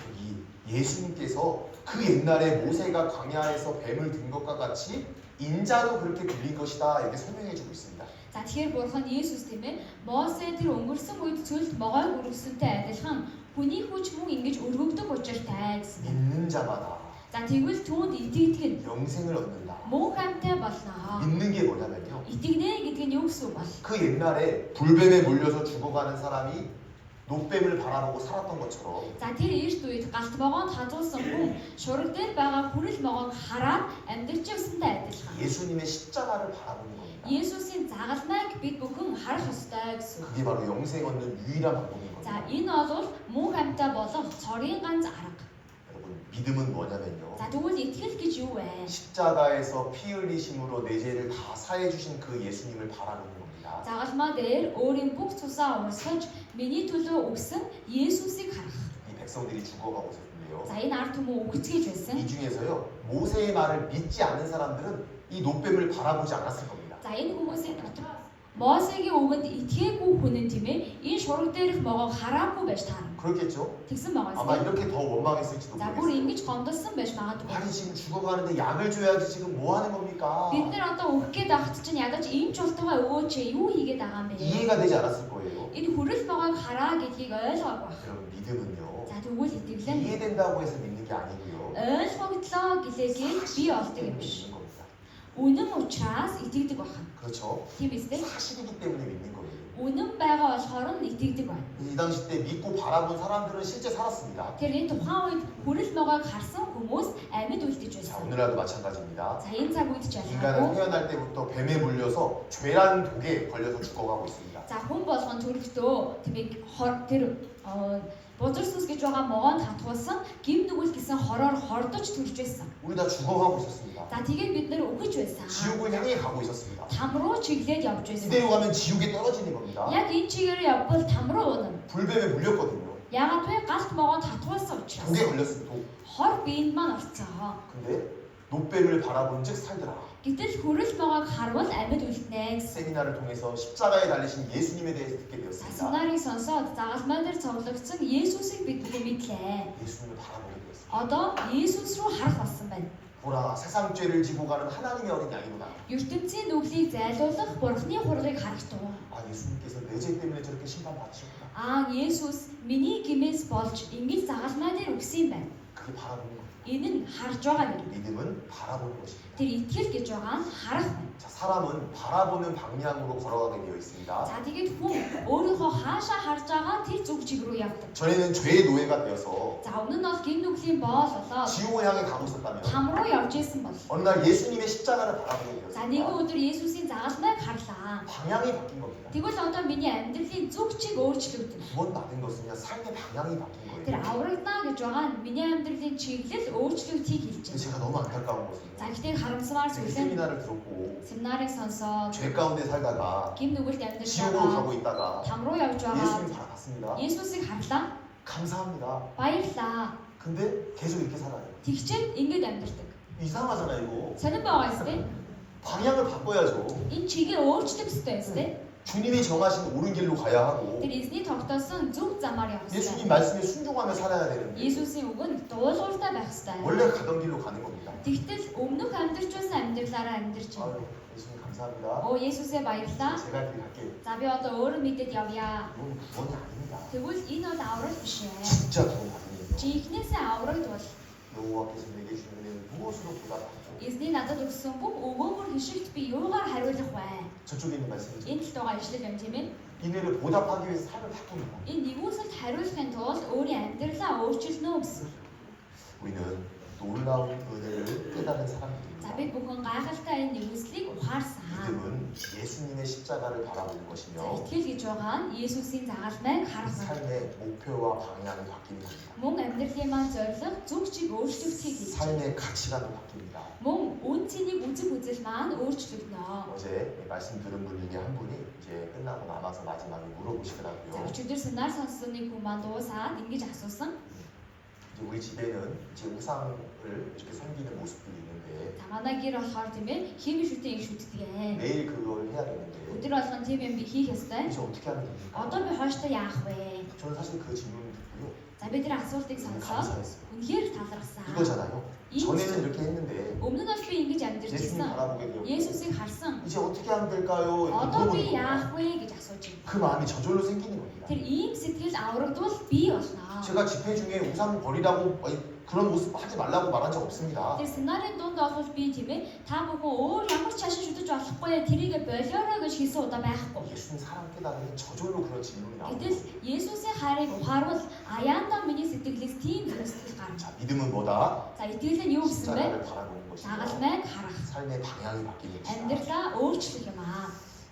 여기 예수님께서 그 옛날에 모세가 광야에서 뱀을 든 것과 같이 인자로 그렇게 들린 것이다 이렇게 설명해 주고 있습니다. За тэгэхээр бурхан Есүс тийм ээ Мосе тэр өнгөрсөн үед цөлд могойг өргөсөнтэй адилхан хүний хүч мөн ингэж өргөгдөх учиртай гэсэн. 믿는 자마다 За тэгвэл түүнд итгэдэг нь 영생을 얻는다. мөнх амьтаа болно. 믿는 게 뭐냐면요. Итгэнэ гэдэг нь юу гэсэн үг бол? 그 옛날에 불뱀에 몰려서 죽어가는 사람이 노뱀을 바라보고 살았던 것처럼 За тэр эрт үед галт могоонд хазуулсан хүн шураг дээр байгаа хүрэл могоог хараад амьдарч явсантай адилхан. 예수님의 십자가를 바라보는 겁니다. Есүсийн загалмайг бид бүхэн харах ёстой гэсэн. 그게 바로 영생 얻는 유일한 방법인 За 겁니다. энэ бол мөнх амьтаа болох цорын ганц арга. 여러분 믿음은 뭐냐면요. За тэгвэл итгэл гэж юу вэ? 십자가에서 피 흘리심으로 내 죄를 다 사해 주신 그 예수님을 바라보는 겁니다. Загалмаа дээр өөрийн бүх цусаа урсгаж миний төлөө өгсөн Есүсийг харах. 이 백성들이 죽어가고 있었는데요. За энэ ард түмэн өгцгийж байсан. 이 중에서요 모세의 말을 믿지 않은 사람들은 이 노뱀을 바라보지 않았을 겁니다. За энэ хүмүүсийн дотор Мосегийн үгэнд итгээгүй хүн нь тийм ээ энэ шураг дээрх могоог хараагүй байж таарна. 그렇겠죠? Тэгсэн байгаа 아마 юм. 이렇게 더 원망했을지도 За бүр 모르겠어요. ингэж гомдолсон байж магадгүй. 아니 지금 죽어가는데 약을 줘야지 지금 뭐 하는 겁니까? Бид нар одоо өгөх гээд байхад чинь ядаж ийм ч болтойгоо өвөөч юу хийгээд байгаа юм бэ? 이해가 되지 않았을 거예요. Энэ хүрэл могоог хараа гэдгийг ойлгоогүй. 여러분 믿음은요 За тэгвэл итгэл нь 이해된다고 해서 믿는 게 아니고요. ойлгогдлоо гэлээгээд бий болдог юм биш. 믿는 겁니다. Үнэн учраас итгэдэг байна. 그렇죠? Тийм биз дээ? 사실이기 때문에 믿는 거예요. Үнэн байгаа болохоор нь итгэдэг байна. 이 당시 때 믿고 바라본 사람들은 실제 살았습니다. Тэр энэ тухайн үед хүрэл могоог харсан хүмүүс амьд үлдэж 자 байсан. 오늘날도 마찬가지입니다. За энэ цаг үед ч 인간은 ялгаагүй. 태어날 때부터 뱀에 물려서 죄라는 독에 걸려서 죽어가고 있습니다. За хүн болгон төрөлтөө тийм тэр бузар сүс гэж байгаа могоонд хатгуулсан гим нүгэл гэсэн хороор хордож төрж байсан. 우리 다 죽어가고 있었습니다. За тэгээд бид нэр өгөж байсан. 지옥을 향해 가고 있었습니다. Там руу чиглээд явж байсан. 이대로 가면 지옥에 떨어지는 겁니다. Яг энэ чигээр явбал там руу унана. 불뱀에 물렸거든요. Яагаад вэ? Галт могоонд хатгуулсан учраас. 독에 걸렸어요. 독. Хор биенд маань орцсон. 근데 노뱀을 바라본즉 살더라. Гэтэл хүрэл могоог харвал амьд үлднэ гэсэн. 세미나를 통해서 십자가에 달리신 예수님에 대해서 듣게 되었습니다. Семинарыг сонсоод загалмай дээр цуглагдсан Есүсийг бид бүхэн мэдлээ. 예수님을 바라보게 되었습니다. Одоо Есүс рүү харах болсон байна. 보라, 세상 죄를 지고 가는 하나님의 어린 양이구나. ертөнцийн нүглийг зайлуулах Бурхны хургийг харагдав. 아, 예수님께서 내 죄 때문에 저렇게 심판받으셨구나. Есүс миний гимээс болж ингэж загалмай дээр өгсөн юм байна. 그게 바라보는 겁니다. Энэ нь харж байгаа нэр. 믿음은 바라보는 것입니다. Тэр итгэл гэж байгаа нь харах байна. 자, 사람은 바라보는 방향으로 걸어가게 되어 있습니다. За тэгээд хүн өөрийнхөө хаашаа харж байгаа тэр зүг чиг рүү явдаг. 전에는 죄의 노예가 되어서 За өмнө нь бол гин нүглийн боол болоод 지옥을 향해 가고 있었다면 там руу явж исэн бол. 어느 날 예수님의 십자가를 바라보게 За нэгэн 되었습니다. өдөр Есүсийн загалмайг харлаа. 방향이 바뀐 겁니다. Тэгвэл одоо миний амьдралын зүг чиг өөрчлөгдөн. 구원 받은 것은요 삶의 방향이 바뀐 Тэр 거예요. аврагдана гэж байгаа нь миний амьдралын чиглэл өөрчлөгдөхийг хэлж 근데 байна. 제가 너무 안타까운 За 것은요. гэхдээ харамсавар зүйл нь 세미나를 들었고 семинарыг сонсоод 죄 가운데 살다가 гим нүгэлд амьдарч 지옥으로 байгаа 가고 있다가 там руу явж байгаа 예수님 바라봤습니다. Есүсийг харлаа. 감사합니다. Баярлаа. 근데 계속 이렇게 살아요. Тэгчээд ингэж амьдардаг. 이상하잖아요 이거. Сонир байгаа юм. 방향을 바꿔야죠. Энэ чигээр өөрчлөх ёстой юм. 주님이 정하신 옳은 길로 가야 하고 Тэр эзний тогтоосон зөв замаар явах 예수님 ёстой. 말씀에 순종하며 살아야 되는데 Есүсийн үгэнд дуулууртай байх ёстой. 원래 가던 길로 가는 겁니다. Тэгтэл өмнөх амьдарч байсан амьдралаараа амьдарч байна. 아유, 예수님 감사합니다. Оо Есүсээ баярлаа. 제가 길 갈게요. За би одоо өөрөө мэдээд явъя. 이건 구원이 아닙니다. Тэгвэл энэ бол аврал биш ээ. 진짜 구원 받는 Чи ихнээсээ аврагдвал 여호와께서 내게 주는 은혜는 무엇으로 보답하고 эзний надад өгсөн бүх өвөөгөр хишигт би юугаар хариулах вэ? 저쪽에 있는 말씀이죠. Энэ талд байгаа ишлэл юм тийм ээ. 이내를 보답하기 위해서 삶을 바꾸는 겁니다. Энэ нэгүсэлд хариулахын тулд өөрийн амьдралаа өөрчилнө гэсэн. 우리는 놀라운 은혜를 깨닫는 사람들입니다. За бид бүхэн гайхалтай энэ нэгүслийг ухаарсан. 믿음은 예수님의 십자가를 바라보는 За 것이며 итгэл гэж байгаа нь Есүсийн загалмайг харах. 삶의 목표와 방향이 바뀌는 겁니다. Мөн амьдралын маань зорилго зүг чиг өөрчлөгдөхийг хэлж байна. 삶의 가치관도 바뀝니다. Мөн үн цэнийг үзэх үзэл маань өөрчлөгдөнө. 어제 말씀 들은 분 중에 한 분이 이제 끝나고 남아서 마지막에 За 물어보시더라고요. өчигдөр семинар сонссон нэг хүн маань дуусаад ингэж асуусан. 이제 우리 집에는 이제 우상을 이렇게 섬기는 모습들이 있는데 За манай гэр болохоор тийм ээ хим шүтэн их шүтдэг. 매일 그걸 해야 되는데 Өдөр болгон тийм юм би хийх ёстой. 이제 어떻게 하면 됩니까? Одоо би хооштой яах вэ? 저는 사실 그 질문을 듣고요. За би тэр асуултыг 너무 сонсоод 감사했어요. үнэхээр талархсан. 이거잖아요. 전에는 이렇게 했는데 Өмнө нь бол би ингэж амьдарч 예수님 ирсэн. 바라보게 되었고 Есүсийг харсан. 이제 어떻게 하면 될까요? 이렇게 Одоо 물어보는 би 거예요. яах вэ гэж асууж байна. 그 마음이 저절로 생기는 겁니다. Тэр ийм сэтгэл аврагдвал бий болно. 제가 집회 중에 우상 버리라고 그런 모습 하지 말라고 말한 적 없습니다. Тэр сценарын дунд бол би тийм ээ та бүхэн өөр ямар ч шашин шүтэж болохгүй тэрийг болиороо гэж хэлсэн удаа байхгүй. 예수님 사랑 깨달으면 저절로 그런 질문이 나옵니다. Гэтэл Есүсийн хайрыг ухаарвал аяандаа миний сэтгэлээс тийм зүйлс гарч. 자, 믿음은 뭐다? За итгэл нь юу гэсэн бэ? 십자가를 바라보는 것이며 Загалмайг харах. 삶의 방향이 바뀌는 것이다. Амьдралаа өөрчлөх юм аа.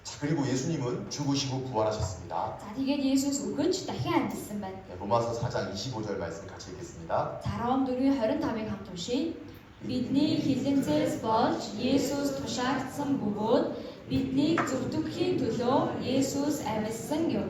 자, 그리고 예수님은 죽으시고 부활하셨습니다. За тэгээд Есүс өгөж дахин амьдсан байна. 네, 로마서 4장 25절 말씀 같이 읽겠습니다. За Ром 4:25-ыг хамт уншийе. Бидний хилэнцээс болж Есүс тушаагдсан бөгөөд биднийг зөвтгөхийн төлөө Есүс амьдсан юм.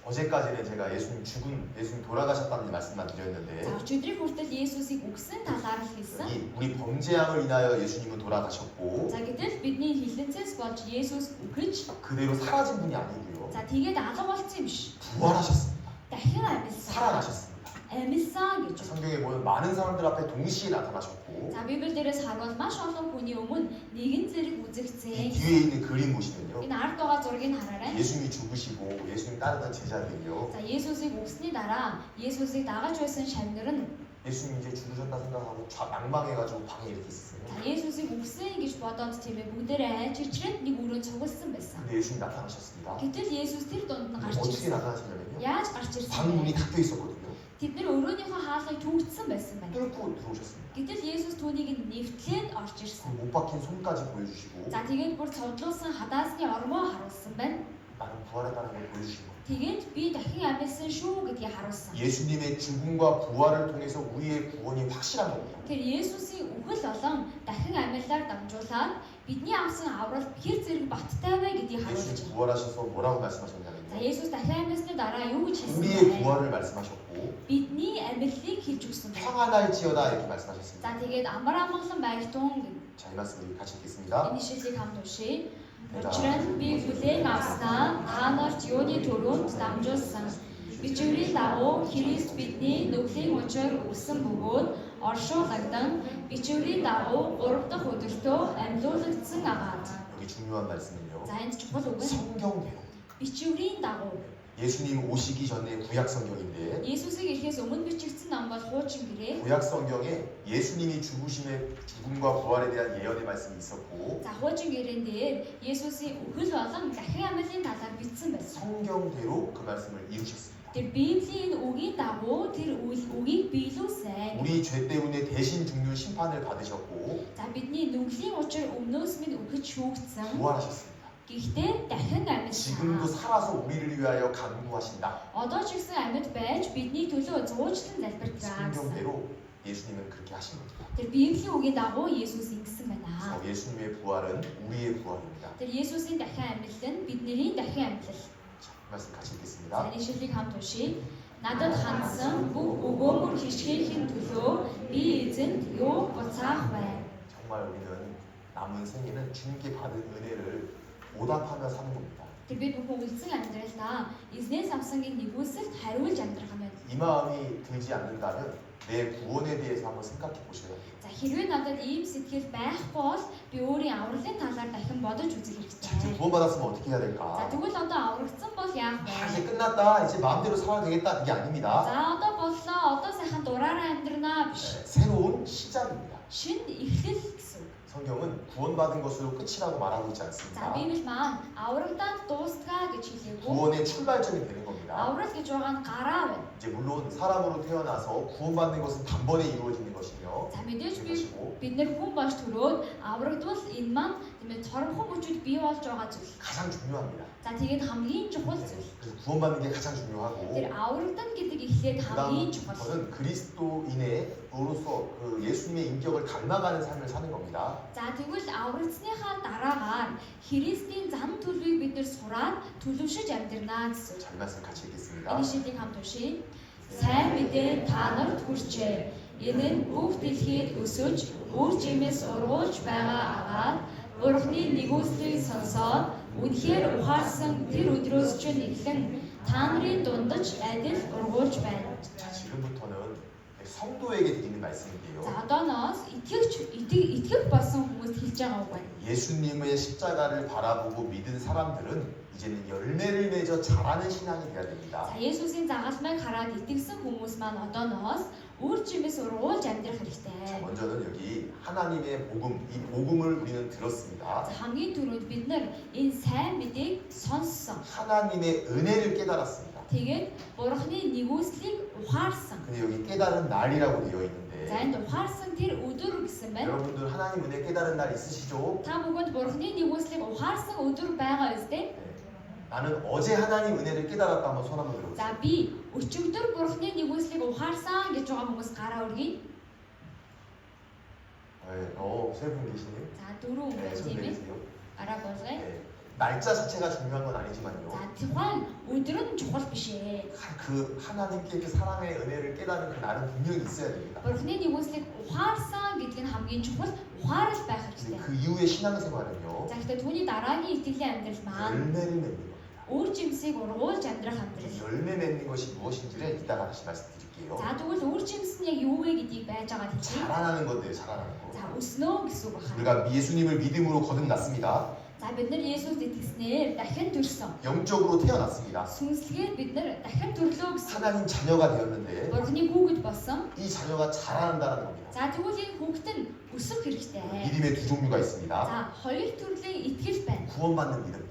어제까지는 제가 예수님 돌아가셨다는 말씀만 За 드렸는데 өчигдрийн хүртэл Есүсийг үгсэн талаар л хэлсэн. 우리 범죄함을 인하여 예수님은 돌아가셨고 За гэтэл бидний хилэнцээс болж Есүс өгөж 그대로 사라진 분이 아니고요. за тэгээд алга болсон юм биш. 부활하셨습니다. Дахин амьдсан. 살아나셨습니다. Амьдсан гэж. 성경에 보면 많은 사람들 앞에 동시에 나타나셨고 За Библиэлдээс харвал маш олон хүний өмнө нэгэн зэрэг 이 үзэгдсэн. 뒤에 있는 그림 보시면요. Энэ ард байгаа зургийг хараарай. 예수님이 죽으시고 예수님 따르던 제자들이요. За Есүсийг үгсний дараа Есүсийг дагаж байсан шавнар нь 예수님 이제 죽으셨다 생각하고 낭망해가지고 방에 이렇게 있었어요. за Есүсийг үгсэн гэж бодоод тийм ээ бүгдээрээ айж ичрээд нэг өрөөнд цугласан байсан. 근데 예수님 나타나셨습니다. Гэтэл Есүс тэр дунд нь гарч 어떻게 ирсэн. 나타나시냐면요. Яаж гарч ирсэн 방 бэ? 문이 닫혀 있었거든요. Тэд нэр өрөөнийхөө хаалгыг төгссөн байсан байна. 뚫고 들어오셨습니다. Гэтэл Есүс түүнийг нэвтлээд орж ирсэн. 그 못 박힌 손까지 보여주시고 За тэгээд бүр цуглуулсан хадаасны ормоо харуулсан байна. 나는 부활했다는 걸 보여주신 거예요. Тэгээд би дахин амьдсан шүү гэдгийг харуулсан. 예수님의 죽음과 부활을 통해서 우리의 구원이 확실한 겁니다. Тэр Есүсийн үхэл болон дахин амьдлаар дамжуулаад бидний авсан аврал хэр зэрэг баттай вэ гэдгийг харуулж 예수님 байна. 부활하셔서 뭐라고 За 말씀하셨냐면요. Есүс дахин амьдсны дараа юу гэж хэлсэн 우리의 бэ? 부활을 말씀하셨고 Бидний амьдлыг хэлж өгсөн байна. 평안할지어다 이렇게 말씀하셨습니다. За тэгээд амар амгалан байгтун 자, 이 말씀 우리 같이 읽겠습니다. энэ шилжиг хамт уншийе. Учир нь би хүлээн авснаа та нарт юуны төрөнд дамжуулсан. Бичвэрийн дагуу Христ бидний нүглийн учир өгсөн бөгөөд оршуулгдан бичвэрийн дагуу 3 дахь өдөртөө амьлуулагдсан агаад. 여기 중요한 말씀은요. За энд чухал үг нь 성경대로 бичвэрийн дагуу 예수님 오시기 전에 구약 성경인데 Есүсийг ирэхээс өмнө бичигдсэн ном бол хуучин гэрээ. 구약 성경에 예수님이 죽음과 부활에 대한 예언의 말씀이 있었고 За хуучин гэрээн дээр Есүсийн үхэл болон дахин амьдлын талаар бичсэн байсан. 성경대로 그 말씀을 이루셨습니다. Тэр Библийн үгийн дагуу тэр үгийг биелүүлсэн. 우리 죄 때문에 대신 죽는 심판을 받으셨고 За бидний нүглийн учир өмнөөс минь үхэж шүүгдсэн. 부활하셨습니다. Гэхдээ дахин 지금도 амьдлаа. 살아서 우리를 위하여 간구하신다. Одоо ч гэсэн амьд байж бидний төлөө зуучлан залбирдаг. 성경대로 예수님은 그렇게 하신 겁니다. Тэр Библийн үгийн дагуу Есүс ингэсэн байна. 그래서 예수님의 부활은 우리의 부활입니다. Тэр Есүсийн дахин амьдлал нь бидний дахин амьдлал. 자, 그 말씀 같이 За 읽겠습니다. нэшлэлийг хамт уншийе. Надад хандсан бүх өгөөмөр хичгээхийн төлөө би эзэнд юу буцаах вэ? 정말 우리는 남은 생애는 주님께 받은 은혜를 보답하며 사는 겁니다. Тэр бид бүхэн үлдсэн амьдралдаа эзнээс авсан нэгүүлсэлд хариулж амьдрах юм байна. 이 마음이 들지 않는다면 내 구원에 대해서 한번 생각해 보셔야 돼요. За хэрвээ надад ийм сэтгэл байхгүй бол би өөрийн авралын талаар дахин бодож үзэх 지금 хэрэгтэй. 구원받았으면 어떻게 해야 За 될까? тэгвэл одоо аврагдсан бол яах вэ? 이제 끝났다. 이제 마음대로 살아야 되겠다. 이게 아닙니다. За одоо боллоо. Одоо сайхан дураараа амьдрнаа биш. 새로운 시작입니다. Шинэ эхлэл гэсэн үг. 성경은 구원받은 것으로 끝이라고 말하고 있지 За 않습니다. Библи маань аврагдаад дуусгаа гэж хэлээгүй. 구원의 출발점이 되는 겁니다. Аврал гэж байгаа нь гараа байна. 이제 물론 사람으로 태어나서 구원받는 것은 단번에 이루어지는 것이며 За мэдээж 되는 것이고 бид нэр хүн болж төрөөд аврагдвал энэ маань тийм ээ цорхон хүчүүд бий болж байгаа зүйл. 가장 중요합니다. За тэгээд хамгийн чухал зүйл. 그래서 구원받는 게 가장 중요하고 Тэр аврагдана гэдэг эхлээд хамгийн чухал. 그다음은 그리스도인으로서 그 예수님의 인격을 닮아가는 삶을 사는 겁니다. За тэгвэл аврагдсныхаа дараагаар Христийн зам төлөвийг бид нэр сураад төлөвшөж амьдрнаа гэсэн. 자, 이 말씀 같이 읽겠습니다. Энэ шилийг хамт уншийе. Сайн мэдээ та нарт хүрчээ. Энэ нь бүх дэлхийд өсөж, үр жимээс ургуулж байгаа агаад Бурхны нэгүслийг сонсоод үнэхээр ухаарсан тэр өдрөөс чинь эхлэн та нарын дундаж адил ургуулж байна. 자, 지금부터는 성도에게 드리는 За 말씀인데요. одооноос итгэх болсон хүмүүст хэлж байгаа үг байна. 예수님의 십자가를 바라보고 믿은 사람들은 이제는 열매를 맺어 자라는 신앙이 돼야 됩니다. За Есүсийн загалмайг хараад итгэсэн хүмүүс маань одооноос үр жимээс ургуулж амьдрах 자, хэрэгтэй. 먼저는 여기 하나님의 복음, 이 복음을 우리는 들었습니다. За хамгийн түрүүнд бид нар энэ сайн мэдээг сонссон. 하나님의 은혜를 깨달았습니다. Тэгээд Бурхны нэгүслийг ухаарсан. 근데 여기 깨달은 날이라고 되어 За 있는데 энд ухаарсан тэр өдөр гэсэн байна. 여러분들 하나님 은혜 깨달은 날 있으시죠? Та бүгд Бурхны нэгүслийг ухаарсан өдөр байгаа үстэй. 네. 나는 어제 하나님 은혜를 깨달았다 한번 손 한번 들어보세요. За би өчигдөр Бурхны нэгүслийг ухаарсан гэж байгаа хүмүүс гараа өргөе. 네, 세 분 계시네요. За дөрөв хүн 네, байна 손 тийм ээ. 내리세요. Гараа болгоё. 네. 날짜 자체가 중요한 건 아니지만요. За тухайн өдөр нь чухал биш ээ. 그 하나님께 그 사랑의 은혜를 깨달은 그 날은 분명히 있어야 됩니다. Бурхны нэгүслийг ухаарсан гэдэг нь хамгийн чухал ухаарал байх 근데 хэрэгтэй. 그 이후의 신앙생활은요. За гэхдээ түүний дараагийн итгэлийн амьдрал маань 열매를 맺는 겁니다. үр жимсийг ургуулж амьдрах 이 амьдрал. 열매 맺는 것이 무엇인지를 이따가 다시 말씀드릴게요. За тэгвэл үр жимс нь яг юу вэ гэдгийг байж байгаа хэлье. 자라나는 건데요, 자라나는 거. За өснөө гэсэн үг байна. 우리가 예수님을 믿음으로 거듭났습니다. За бид нар Есүс итгэснээр дахин төрсөн. 영적으로 태어났습니다. Сүнслэгээр бид нар дахин төрлөө гэсэн. 하나님 자녀가 되었는데 Бурхны хүүхэд болсон. 이 자녀가 자라난다는 겁니다. За тэгвэл энэ хүүхэд нь өсөх хэрэгтэй. 믿음의 두 종류가 있습니다. За хоёр төрлийн итгэл байна. 구원받는 믿음.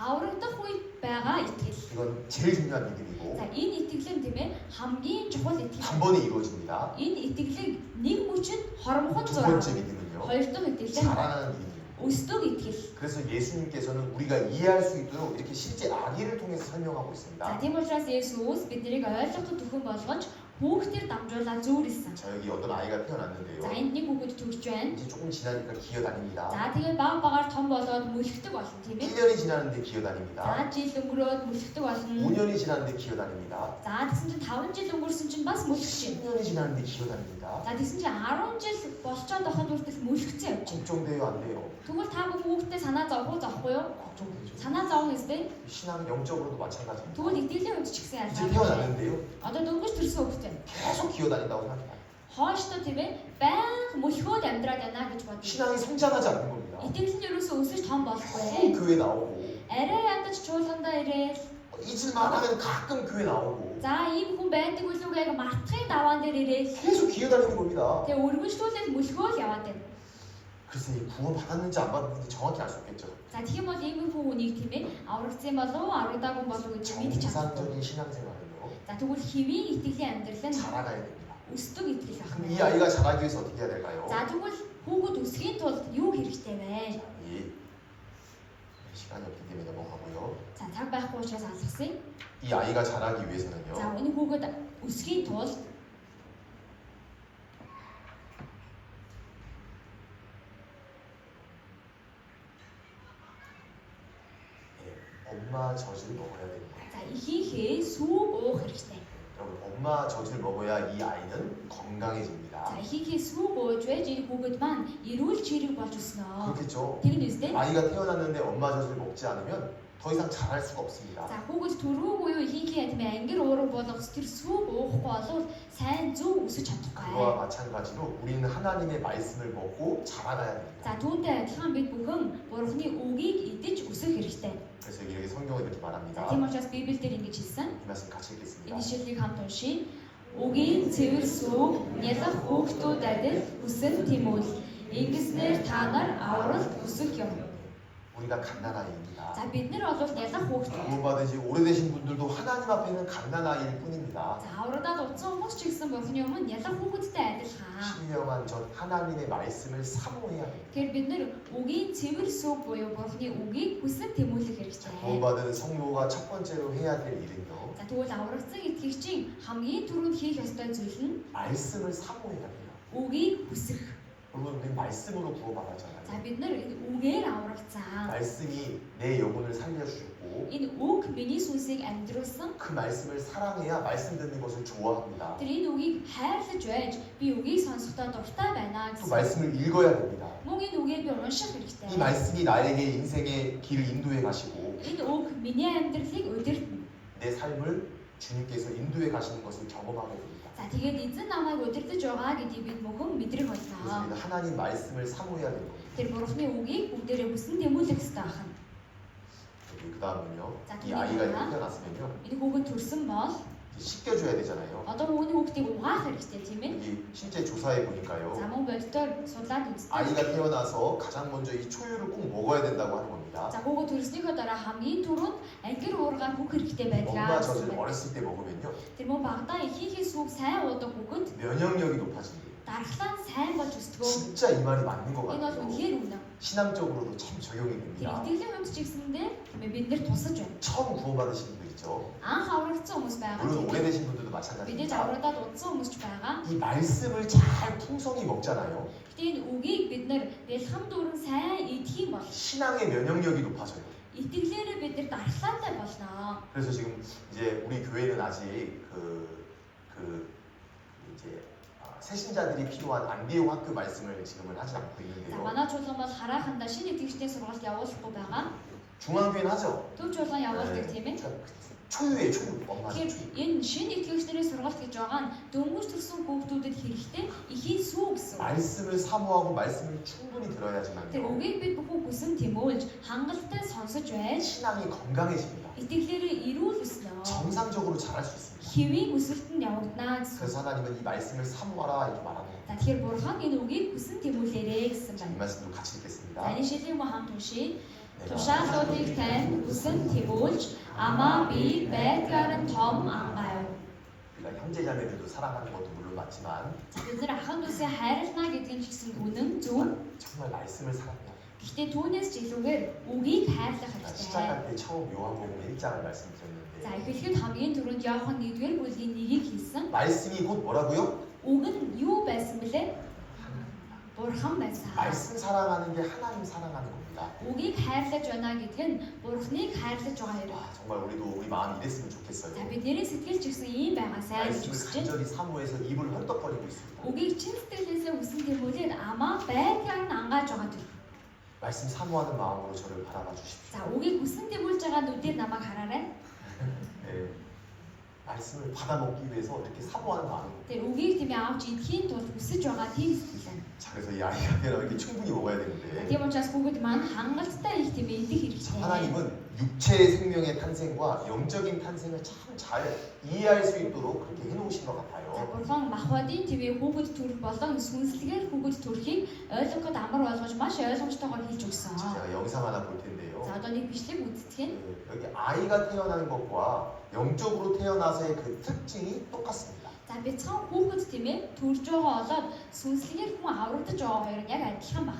Аврагдах үед байгаа итгэл. 이건 제일 중요한 믿음이고 За энэ итгэл нь тийм ээ хамгийн чухал итгэл. 단번에 이루어집니다. Энэ итгэлийг нэг мөчөд хоромхон 두 зураг. 번째 믿음은요. Хоёр дахь итгэл нь 자라나는 믿음이에요. өсдөг итгэл. 그래서 예수님께서는 우리가 이해할 수 있도록 이렇게 실제 아기를 통해서 설명하고 За 있습니다. тийм учраас Есүс биднийг ойлгоход төхөн болгож хүүхдээр дамжуулаад зүүрсэн. 자, 여기 어떤 아이가 За 태어났는데요. энд нэг хүүхэд төрж байна. 이제 조금 지나니까 기어다닙니다. За тэгээ баг багаар том болоод мөлхдөг болно тийм ээ. 1년이 지나는데 За 기어다닙니다. жил өнгөрөөд мөлхдөг болно. 5년이 지나는데 기어다닙니다. За тэгсэн чинь 5 жил өнгөрсөн чинь бас мөлхөж байна. 10년이 지나는데 기어다닙니다. За тэгсэн чинь 10 жил болцоод байхад хүртэл мөлхөцсөн явж байна. 걱정돼요, 안 돼요? Тэгвэл та бүхэн хүүхдээ санаа зовох уу зовхгүй юу? 걱정되죠. Санаа зовох үстэй. 신앙 영적으로도 마찬가지입니다. Тэгвэл итгэлийн үед ч гэсэн 이제 ялгаатай. 태어났는데요. Одоо дөнгөж төрсөн хүүхэд байна. 계속 기어다닌다고 생각해요. Хойштоо тийм ээ баян мөлхөөд амьдраад байна гэж бодъё. 신앙이 성장하지 않는 겁니다. Итгэл нь ерөөсөө өсөж том болохгүй. 꼭 교회 나오고 Арай ядаж чуулгандаа ирээл 잊을만 하면 가끔 교회 나오고 За ийм хүн байдаг үлүүг яг мартахын даваан дээр ирээд 계속 기어다니는 겁니다. тэгээ өргөжлүүлээд мөлгөөл яваад байна. 글쎄 이 구원 받았는지 안 받았는지 정확히 알 수 없겠죠. За тийм бол ийм хүн үнийг тийм ээ аврагдсан болов уу, аврагдаагүй болов уу гэж мэдчих чадахгүй. 정상적인 신앙생활은요 За тэгвэл хэвийн итгэлийн амьдрал нь 자라가야 됩니다. өсдөг итгэл байх 그럼 нь. 이 아이가 자라기 위해서 어떻게 해야 될까요? За тэгвэл хүүхэд өсөхийн тулд юу хэрэгтэй вэ? 이 시간이 없기 때문에 넘어가고요. За цаг байхгүй учраас алгасыг. 이 아이가 자라기 위해서는요. За энэ хүүхэд өсөхийн тулд 엄마 젖을 먹어야 됩니다. за ихийнхээ сүүг уух хэрэгтэй. 여러분 엄마 젖을 먹어야 이 아이는 건강해집니다. За ихийнхээ сүүг ууж байж энэ хүүхэд маань эрүүл чирэг болж өснө. 그렇겠죠. Тэгнэ үстэй. 아이가 태어났는데 엄마 젖을 먹지 않으면 더 이상 자랄 수가 없습니다. За хүүхэд төрөөг буюу ихийнхээ тийм ангир уурга болгос тэр сүүг уухгүй бол сайн зөв өсөж чадахгүй. 그와 마찬가지로 우리는 하나님의 말씀을 먹고 자라나야 됩니다. За түүнтэй адилхан бид бүхэн Бурхны үгийг идэж өсөх хэрэгтэй. 그래서 이렇게 성경에 이렇게 За 말합니다. тийм учраас Библиэлд ингэж хэлсэн. 이 말씀 같이 읽겠습니다. Энэ шилжиг хамт уншия. Үгийн цэвэр сүүг нялх хүүхдүүд адил өсөн тэмүүл. Ингэснээр та нар авралт өсөх юм. 우리가 갓난아이입니다. За бид нар бол нялх хүүхдүүд. 구원받은 지 오래되신 분들도 하나님 앞에는 갓난아이일 뿐입니다. За аврагдаад удсан хүмүүс ч гэсэн Бурхны өмнө нялх хүүхэдтэй адилхан. 신령한 전 하나님의 말씀을 사모해야 합니다. Тэгэхээр бид нар үгийн цэвэр сүүг буюу Бурхны үгийг хүсэн тэмүүлэх хэрэгтэй. 구원받은 성도가 첫 번째로 해야 될 일은요. За тэгвэл аврагдсан итгэгчийн хамгийн түрүүнд хийх ёстой зүйл нь 말씀을 사모해야 돼요. үгийг хүсэх. 여러분 우리 말씀으로 За 구원받았잖아요. бид нар энэ үгээр аврагдсан. 말씀이 내 영혼을 살려주셨고 Энэ үг миний сүнсийг амьдруулсан. 그 말씀을 사랑해야 말씀 듣는 것을 좋아합니다. Тэр энэ үгийг хайрлаж байж би үгийг сонсохдоо дуртай байна 또 гэсэн. 말씀을 읽어야 됩니다. Мөн энэ үгийг би унших хэрэгтэй. 이 말씀이 나에게 인생의 길을 인도해 가시고 Энэ үг миний амьдралыг удирдна. 내 삶을 주님께서 인도해 가시는 것을 경험하게 됩니다. За тэгээд эзэн намайг удирдах байгаа гэдгийг бид мөхөн мэдрэх 그래서 болно. 우리는 하나님 말씀을 사모해야 되는 겁니다. Тэр Бурхны үгийг бүгдээрээ хүсэн тэмүүлэх хэрэгтэй байна. 그 다음은요. 자, 이 아이가 이렇게 그러니까. 태어났으면요. Энэ хүүхэд төрсөн бол 이제 씻겨줘야 되잖아요. одоо үүний хүүхдийг угаах хэрэгтэй тийм ээ. 여기 실제 조사해 За 보니까요. мөн бодитоор судлаад үзтээ. 아이가 태어나서 가장 먼저 이 초유를 꼭 먹어야 된다고 하는 겁니다. За хүүхэд төрснийхөө дараа хамгийн түрүүнд ангир уургаар хүүх хэрэгтэй 엄마 байлаа. 젖을 어렸을 때 먹으면요. Тэр мөн багадаа ихийнхээ сүг сайн уудаг хүүхэд 면역력이 높아집니다. дархлаа нь сайн болж өсдгөө. 진짜 이 말이 맞는 것 Энэ бол 같아요. үнэхээр үнэн. 신앙적으로도 참 적용이 Тэр 됩니다. итгэлийн юмд ч гэсэндээ тийм ээ бид нэр тусаж байна. 처음 구원받으신 분들 있죠. Анх аврагдсан хүмүүс байгаа. 물론 тийм ээ. 오래되신 분들도 Бидээс 마찬가지입니다. аврагдаад удсан хүмүүс ч байгаа. 이 말씀을 잘 풍성히 먹잖아요. Гэтэ энэ үгийг бид нэр бэлхэм дүүрэн сайн идэх юм бол 신앙의 면역력이 높아져요. итгэлээрээ бид нар дархлаатай болно. 그래서 지금 이제 우리 교회는 아직 이제 새신자들이 필요한 안디옥 학교 말씀을 지금은 하지 않고 За 있는데요. манай чуулган бол хараахандаа шинэ итгэгчдийн сургалт явуулахгүй байгаа. 중앙교회는 하죠. Төв чуулган явуулдаг тийм ээ. 초유의 초유, 엄마 초유. Тэгэхээр энэ шинэ итгэгчдийн сургалт гэж байгаа нь дөнгөж төрсэн хүүхдүүдэд хэрэгтэй ихийн сүү гэсэн. 말씀을 사모하고 말씀을 충분히 Тэр 들어야지만요. үгийг бид бүхэн хүсэн тэмүүлж хангалттай сонсож байж 신앙이 건강해집니다. итгэлээрээ эрүүл өснө. 정상적으로 자랄 수 있습니다. Хэвийн өсөлтөнд явагдана гэсэн. 그래서 하나님은 이 말씀을 사모하라 이렇게 말하는 거예요. За тэгэхээр бурхан энэ үгийг хүсэн тэмүүлээрэй гэсэн 자, 이 байна. 말씀도 같이 읽겠습니다. Таны шилийн мөн хамт уншия. 내가 Тушаалуудыг тань хүсэн тэмүүлж амаа би байдгаар нь том ангаяв. 우리가 형제자매들도 사랑하는 것도 물론 맞지만 За бид нар ахын дүүсээ хайрлана гэдэг нь ч гэсэн үнэн зөв. 정말 말씀을 사랑해요. Гэхдээ түүнээс ч илүүгээр үгийг хайрлах 제가 хэрэгтэй. 시작할 때 처음 요한복음 1장을 За 말씀드렸는데 эхлэхэд хамгийн түрүүнд Иохан 1-р бүлгийн 1-ийг хэлсэн. 말씀이 곧 뭐라고요? Үг нь юу байсан бэлээ? Бурхан байсан. 말씀 사랑하는 게 하나님 사랑하는 겁니다. Үгийг хайрлаж байна гэдэг нь Бурханыг хайрлаж байгаа юм. 와, 정말 우리도 우리 마음이 이랬으면 좋겠어요. За бидний сэтгэл ч гэсэн ийм байгаа сайн гэж 말씀을 хүсэж байна. 간절히 사모해서 입을 헐떡거리고 있습니다. Үгийг чин сэтгэлээсээ хүсэн тэмүүлээд амаа байдгаар нь ангааж байгаа юм. 말씀 사모하는 마음으로 저를 바라봐 주십시오. За үгийг хүсэн тэмүүлж байгаа нүдээр намайг хараарай. 네. 말씀을 받아먹기 위해서 이렇게 사모하는 마음이. Тэр үгийг тийм ээ авч идэхийн тулд хүсэж байгаа тийм сэтгэл. 자, 그래서 이 아이가 이렇게 충분히 먹어야 Тийм 되는데 учраас хүүхэд маань хангалттай их тийм идэх хэрэгтэй. 하나님은 육체의 생명의 탄생과 영적인 탄생을 참 잘 이해할 수 있도록 그렇게 해놓으신 것 За 같아요. бурхан махбодын твээ хүүхэд төрөх болон сүнслэгээр хүүхэд төрөхийг ойлгоход амар болгож маш ойлгомжтойгоор хийж өгсөн. 제가 영상 하나 볼 텐데요. За одоо нэг бичлэг үздэг нь 여기 아이가 태어나는 것과 영적으로 태어나서의 그 특징이 똑같습니다. за бяцхан хүүхэд тийм ээ төрж байгаа болоод сүнслэгээр хүн аврагдаж байгаа хоёр нь яг адилхан байна.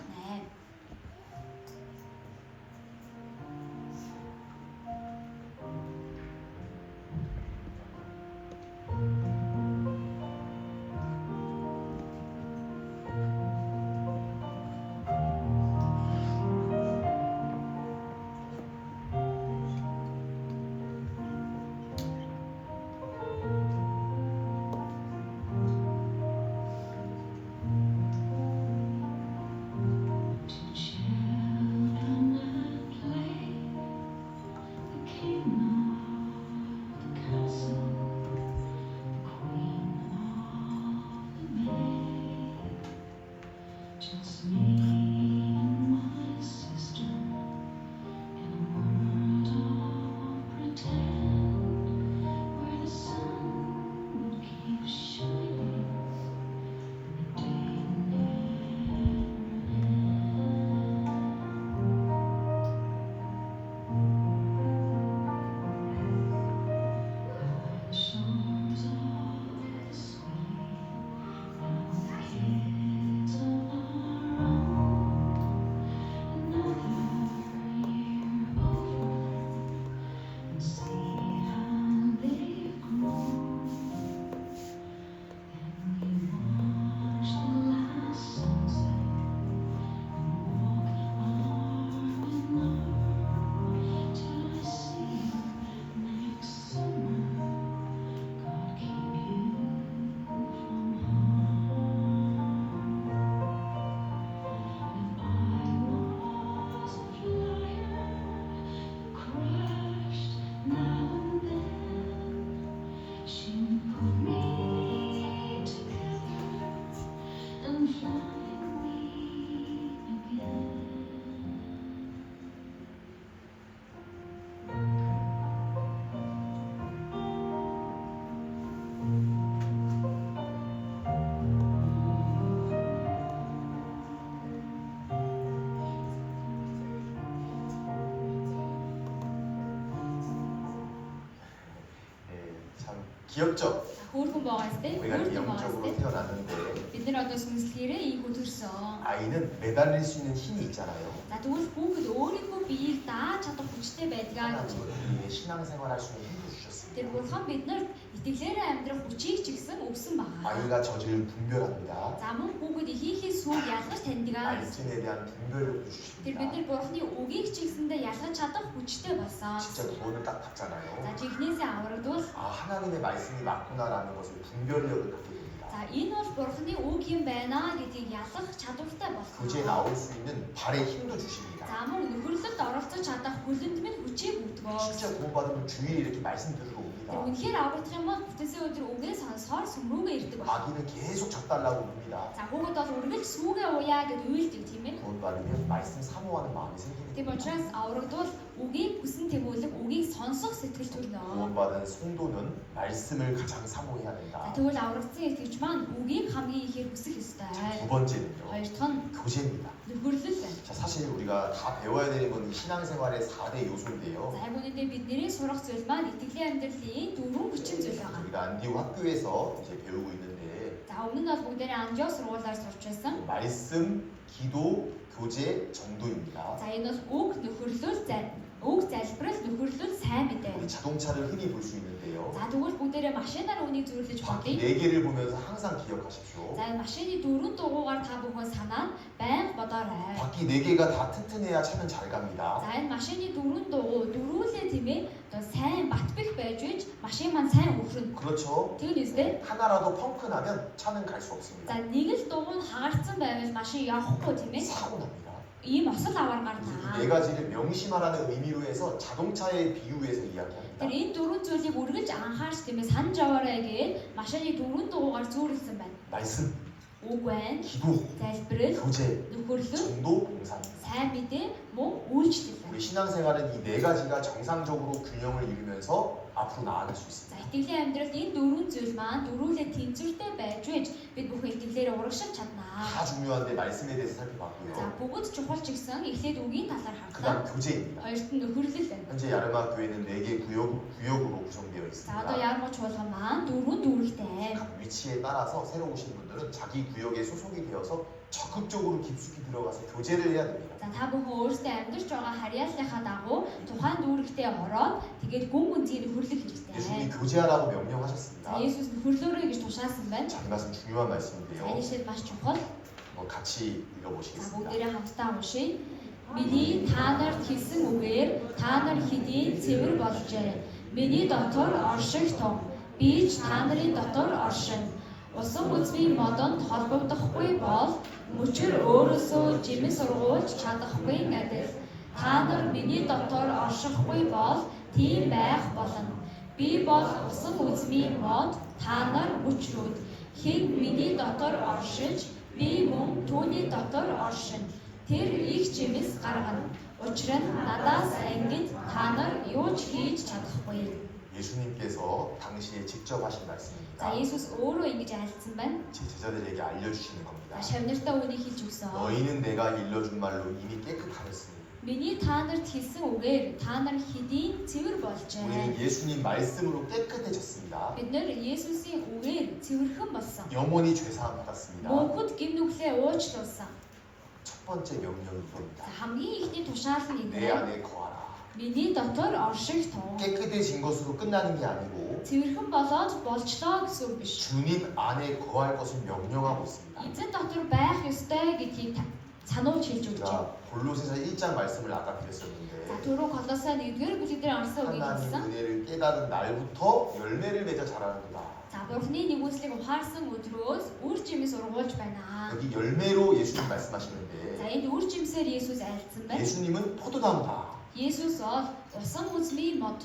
귀엽죠? Хөөрхөн байгаа сте. 우리가 이렇게 Хөөрхөн байгаа 영적으로 сте. 태어났는데 Бид нар одоо сүнслэгээрээ ийгүү төрсөн. 아이는 매달릴 수 있는 힘이 있잖아요. За тэгвэл хүүхэд өөрийнхөө биеийг дааж чадах хүчтэй байдгаа гэж. 하나님은 우리의 신앙생활 할 수 있는 힘도 Тэр 주셨습니다. бурхан бидэнд итгэлээрээ амьдрах хүчийг ч гэсэн өгсөн байгаа. 아이가 젖을 분별합니다. За мөн хүүхэд ихийнхээ сүг ялгаж таньдгаа. 말씀에 대한 분별력도 Тэр 주십니다. бидний бурханы үгийг ч гэсэндээ ялгаж чадах хүчтэй болсон. 진짜 구원을 딱 За 받잖아요. жигнэсээ аврагдвал 아 하나님의 말씀이 맞구나라는 것을 분별력을 갖게 됩니다. за энэ бол бурханы үг юм байна гэдгийг ялгах чадвартай 교제에 болсон. 나올 수 있는 발의 힘도 주십니다. За мөн нөхөрлөлд оролцож чадах хүлэнд минь хүчийг өгдөг. 진짜 구원받으면 주일에 이렇게 말씀 들으러 옵니다. Үнэхээр аврагдах юм бол бүтэнсээ өдөр үгээ сонсоор сүмрүүгээ ирдэг байна. 아기는 계속 젖달라고 봅니다. За хүүхэд бол үргэлж сүүгээ уяа гэд уйлдэг тийм ээ. 구원받으면 말씀 사모하는 마음이 생깁니다. Тийм учраас аврагдвал үгийг хүсэн тэмүүлэг, үгийг сонсох сэтгэл төрнө. 구원받은 성도는 말씀을 가장 사모해야 За 된다. тэгвэл аврагдсан итгэгч маань үгийг хамгийн ихээр хүсэх ёстой. 두 번째는요. Хоёр дахь нь 교제입니다. нөхөрлөл байна. 자, 사실 우리가 다 배워야 되는 건 이 신앙생활의 4대 요소인데요. За яг үнэндээ бидний сурах зүйл маань итгэлийн амьдралын дөрвөн хүчин зүйл байгаа. 우리가 안디오 학교에서 이제 배우고 있는데 За өмнө нь бол бүгдээрээ Андио сургуулиар сурч байсан. 말씀, 기도, 교제, 정도입니다. За энэ бол үг, нөхөрлөл, үг залбирал, нөхөрлөл, сайн мэдээ. 우리 자동차를 흔히 볼 수 있는데요. За тэгвэл бүгдээрээ машинаар үнийг зөвлөж 바퀴 бодъё. 4개를 보면서 항상 기억하십시오. За машины дөрвөн дугуугаар та бүхэн санаад байнга бодоорой. 바퀴 4개가 다 튼튼해야 차는 잘 갑니다. За энэ машины дөрвөн дугуй дөрвүүлээ тийм ээ. Одоо сайн бат бэх байж үж машин маань сайн өрхөрнө. 그렇죠? Тэгвэл үстэй. 하나라도 펑크 나면 차는 갈 수 없습니다. За нэг л дугуй нь хагарцсан байвал машин явахгүй тийм ээ. 사고 납니다. Ийм осол аваар 이 гарнаа. 네 가지를 명심하라는 의미로 해서 자동차의 비유에서 Тэр 이야기합니다. энэ дөрвөн зүйлийг үргэлж анхаарч тийм ээ санаж яваарай гэж машины дөрвөн дугуугаар зүйрлсэн байна. 말씀, Үг байна, 기도, залбирал, 교제, нөхөрлөл, 정도, 봉사입니다. сайн 신앙생활은 이 네 가지가 정상적으로 균형을 이루면서 앞으로 나아갈 수 있습니다. За итгэлийн амьдралд энэ дөрвөн зүйл маань дөрвөлээ тэнцвэртэй байж байж бид бүхэн итгэлээр урагшиж чаднаа. 다 중요한데 말씀에 대해서 За 살펴봤고요. бүгд чухал ч гэсэн эхлээд үгийн талаар 그다음 харлаа. 교제입니다. Хоёрт нь нөхөрлөл байна. 현재 야르마 교회는 4개 구역으로 구성되어 За одоо 있습니다. ярмаг чуулган маань дөрвөн дүүрэгтэй. 각 위치에 따라서 새로 오신 분들은 자기 구역에 소속이 되어서 적극적으로 깊숙이 들어가서 교제를 해야 됩니다. За та бүхэн өөрсдөө амьдарч байгаа харьяаллынхаа дагуу тухайн дүүрэгтээ ороод тэгээд гүн гүнзгий нөхөрлөх 예수님이 хэрэгтэй. 교제하라고 За 명령하셨습니다. Есүс нөхөрлөөрэй гэж тушаасан байна. 자, 이 말씀 중요한 За 말씀인데요. энэ шил маш чухал. 같이 За 읽어보시겠습니다. бүгдээрээ хамтдаа уншийе. Миний та нарт хэлсэн үгээр та нар хэдийн цэвэр болжээ. Миний дотор орших том. Би ч та нарын дотор оршин. Усан үзмийн модонд холбогдохгүй бол мөчөр өөрөөсөө жимс сургуулж чадахгүй адил. Та нар миний дотор оршихгүй бол тийм байх болно. Би бол усан үзмийн мод, та нар мөчрүүд. Хэн миний дотор оршиж, би мөн түүний дотор оршин. Тэр их жимс гаргана. Учир нь надаас ангид та нар юу ч хийж чадахгүй. 예수님께서 당시에 직접 하신 За 말씀입니다. Есүс өөрөө ингэж айлцсан байна. 제 제자들에게 알려주시는 겁니다. За шавнартаа үнийг хэлж өгсөн. 너희는 내가 일러준 말로 이미 깨끗하였으니. Миний та нарт хэлсэн үгээр та нар хэдийн цэвэр 우리는 болжээ. 예수님 말씀으로 깨끗해졌습니다. Бид нэр Есүсийн үгээр цэвэрхэн болсон. 영원히 죄사함 받았습니다. Мөнхөд гим нүглээ уучлуулсан. 첫 번째 명령이 За 이겁니다. хамгийн ихний тушаал нь 내 энэ. 안에 거하라. Миний дотор орших том. 깨끗해진 것으로 끝나는 게 아니고 Цэвэрхэн болоод болчлоо гэсэн үг биш. 주님 안에 거할 것을 명령하고 있습니다. Эзэн дотор байх ёстой гэдгийг сануулж хэлж өгч байна. 제가 골로새서 1장 말씀을 아까 За 드렸었는데 түрүү Колосай 1-р бүлэг дээр орсон үгийг 하나님 хэлсэн. 은혜를 깨달은 날부터 열매를 맺어 자라는구나. За Бурхны нэгүслийг ухаарсан өдрөөс үр жимс ургуулж байна. 여기 열매로 예수님 За 말씀하시는데 энд үр жимсээр Есүс айлцсан байна. 예수님은 포도나무다. Есүс бол усан үзмийн мод.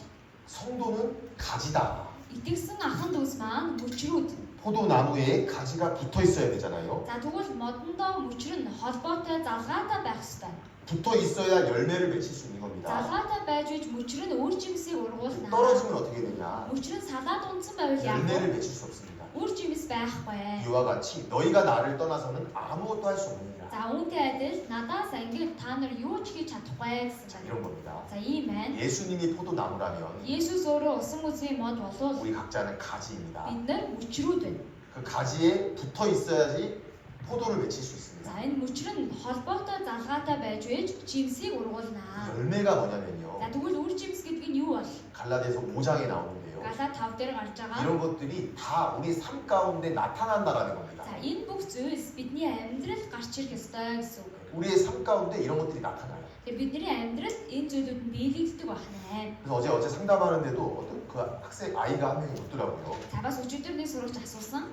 성도는 가지다. Итгэсэн ахын дүүс маань мөчрүүд. 포도나무에 가지가 붙어 있어야 되잖아요. За тэгвэл модондоо мөчр нь холбоотой залгаатай байх ёстой. 붙어 있어야 열매를 맺힐 수 있는 겁니다. Залгаатай байж иж мөчр нь үр жимсийг ургуулна. 떨어지면 어떻게 되냐? Мөчр нь салаад унтсан байвал яах вэ? 열매를 맺힐 수 없습니다. Үр жимс байхгүй. 이와 같이 너희가 나를 떠나서는 아무것도 할 수 없느니라. За үүнтэй адил надаас ангид та нар юу ч хийж чадахгүй гэсэн 자, байна. 이런 겁니다. За ийм байна. 예수님이 포도나무라면 Есүс өөрөө усан үзмийн мод болвол 우리 각자는 가지입니다. бид нар мөчрүүд байна. 그 가지에 붙어 있어야지 포도를 맺힐 수 있습니다. За энэ мөчр нь холбоотой залгаатай байж байж жимсийг ургуулна. 열매가 뭐냐면요. За тэгвэл үр жимс гэдэг нь юу бол? 갈라디아서 5장에 나오는데요. Галаа 5 дээр гарч байгаа. 이런 것들이 다 우리 삶 가운데 나타난다라는 겁니다. За энэ бүх зүйлс бидний амьдралд гарч ирэх ёстой гэсэн үг. 우리의 삶 가운데 이런 것들이 나타나요. Тэгэхээр бидний амьдралд энэ зүйлүүд нь биелэгддэг байна. 그래서 어제 상담하는데도 어떤 그 학생 아이가 한 명이 묻더라고요. За бас өчигдөр нэг сурагч асуусан.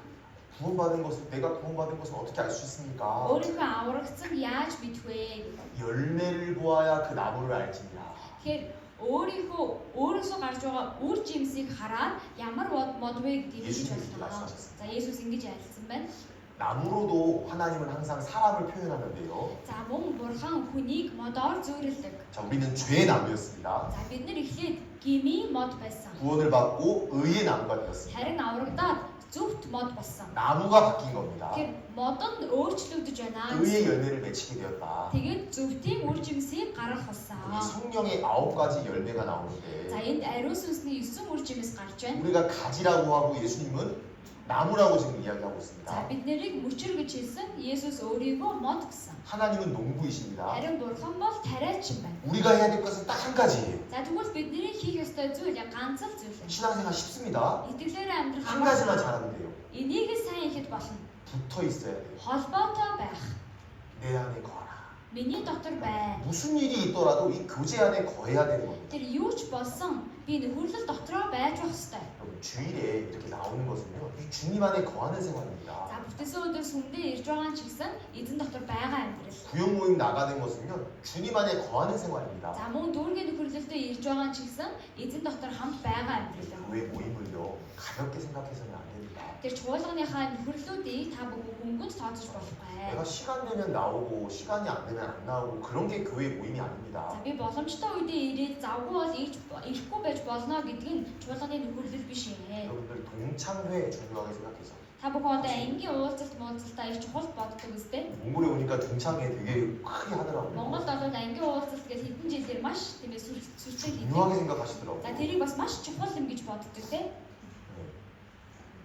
구원받은 것을 내가 구원받은 것을 어떻게 알 수 있습니까? Өөрийнхөө аврагдсан яаж мэдвэ? 열매를 보아야 그 나무를 알지니라. Тэгэхээр өөрөөсөө гарч байгаа үр жимсийг хараад ямар мод вэ гэдгийг хэлж 예수님이 байна. 말씀하셨습니다. За Есүс ингэж айлцсан байна. 나무로도 하나님은 항상 사람을 표현하는데요. За мөн бурхан хүнийг модоор зүйрлдэг. 자, 우리는 죄의 나무였습니다. За бид нар эхлээд гими мод байсан. 구원을 받고 의의 나무가 되었습니다. Харин аврагдаад зөвхт мод болсон. 나무가 바뀐 겁니다. Тэгэхээр модонд өөрчлөгдөж байна. 의의 열매를 맺히게 되었다. Тэгээд зөвхтийн үр жимсийг гаргах 이 болсон. 성령의 9가지 열매가 За 나오는데 энд ариун сүнсний 9 үр жимс гарч байна. 우리가 가지라고 하고 예수님은 나무라고 지금 이야기하고 За 있습니다. бид нарыг мөчр гэж хэлсэн. Есүс өөрийгөө мод гэсэн. 하나님은 농부이십니다. Харин бурхан бол тариачин байна. 우리가 해야 될 것은 딱 한 가지예요. За тэгвэл бидний хийх ёстой зүйл яг ганц л зүйл байна. 신앙생활 쉽습니다. Итгэлээр амьдрах 한 가지만 잘하면 돼요. энийг л сайн хийхэд болно. 붙어 있어야 돼요. холбоотой байх. 내 안에 거하라. Миний дотор бай. 무슨 일이 있더라도 이 교제 안에 거해야 되는 겁니다. Тэр юу ч болсон би нөхөрлөл дотроо байж байх ёстой. 여러분 주일에 이렇게 나오는 것은요, 이 주님 안에 거하는 За 생활입니다. бүтээсэн өдөр сүмдээ ирж байгаа нь ч гэсэн эзэн дотор байгаа амьдрал. 구역 모임 나가는 것은요, 주님 안에 거하는 생활입니다. За мөн дүүргийн нөхөрлөлтөд ирж байгаа нь ч гэсэн эзэн дотор хамт байгаа амьдрал. 왜 모임을요 가볍게 생각해서는 안 됩니다. Тэр чуулганыхаа нөхөрлөлүүдийг та бүгд хөнгөнд тооцож болохгүй. 내가 시간 되면 나오고 시간이 안 되면 안 나오고 그런 게 교회 모임이 За 아닙니다. би боломжтой үедээ ирээд завгүй бол ирэхгүй байж болно гэдэг нь чуулганы нөхөрлөл биш ээ. 여러분들 동창회 중요하게 생각해서 Та бүхэн одоо ангийн уулзалт муулзалтаа их чухал боддог үстэй. 몽골에 오니까 동창회 되게 크게 하더라고요. Монголд бол ангийн уулзалт гэж хэдэн жилээр маш тийм ээ сүрчээ хийдэг. 중요하게 생각하시더라고요. За тэрийг бас маш чухал юм гэж боддог тийм.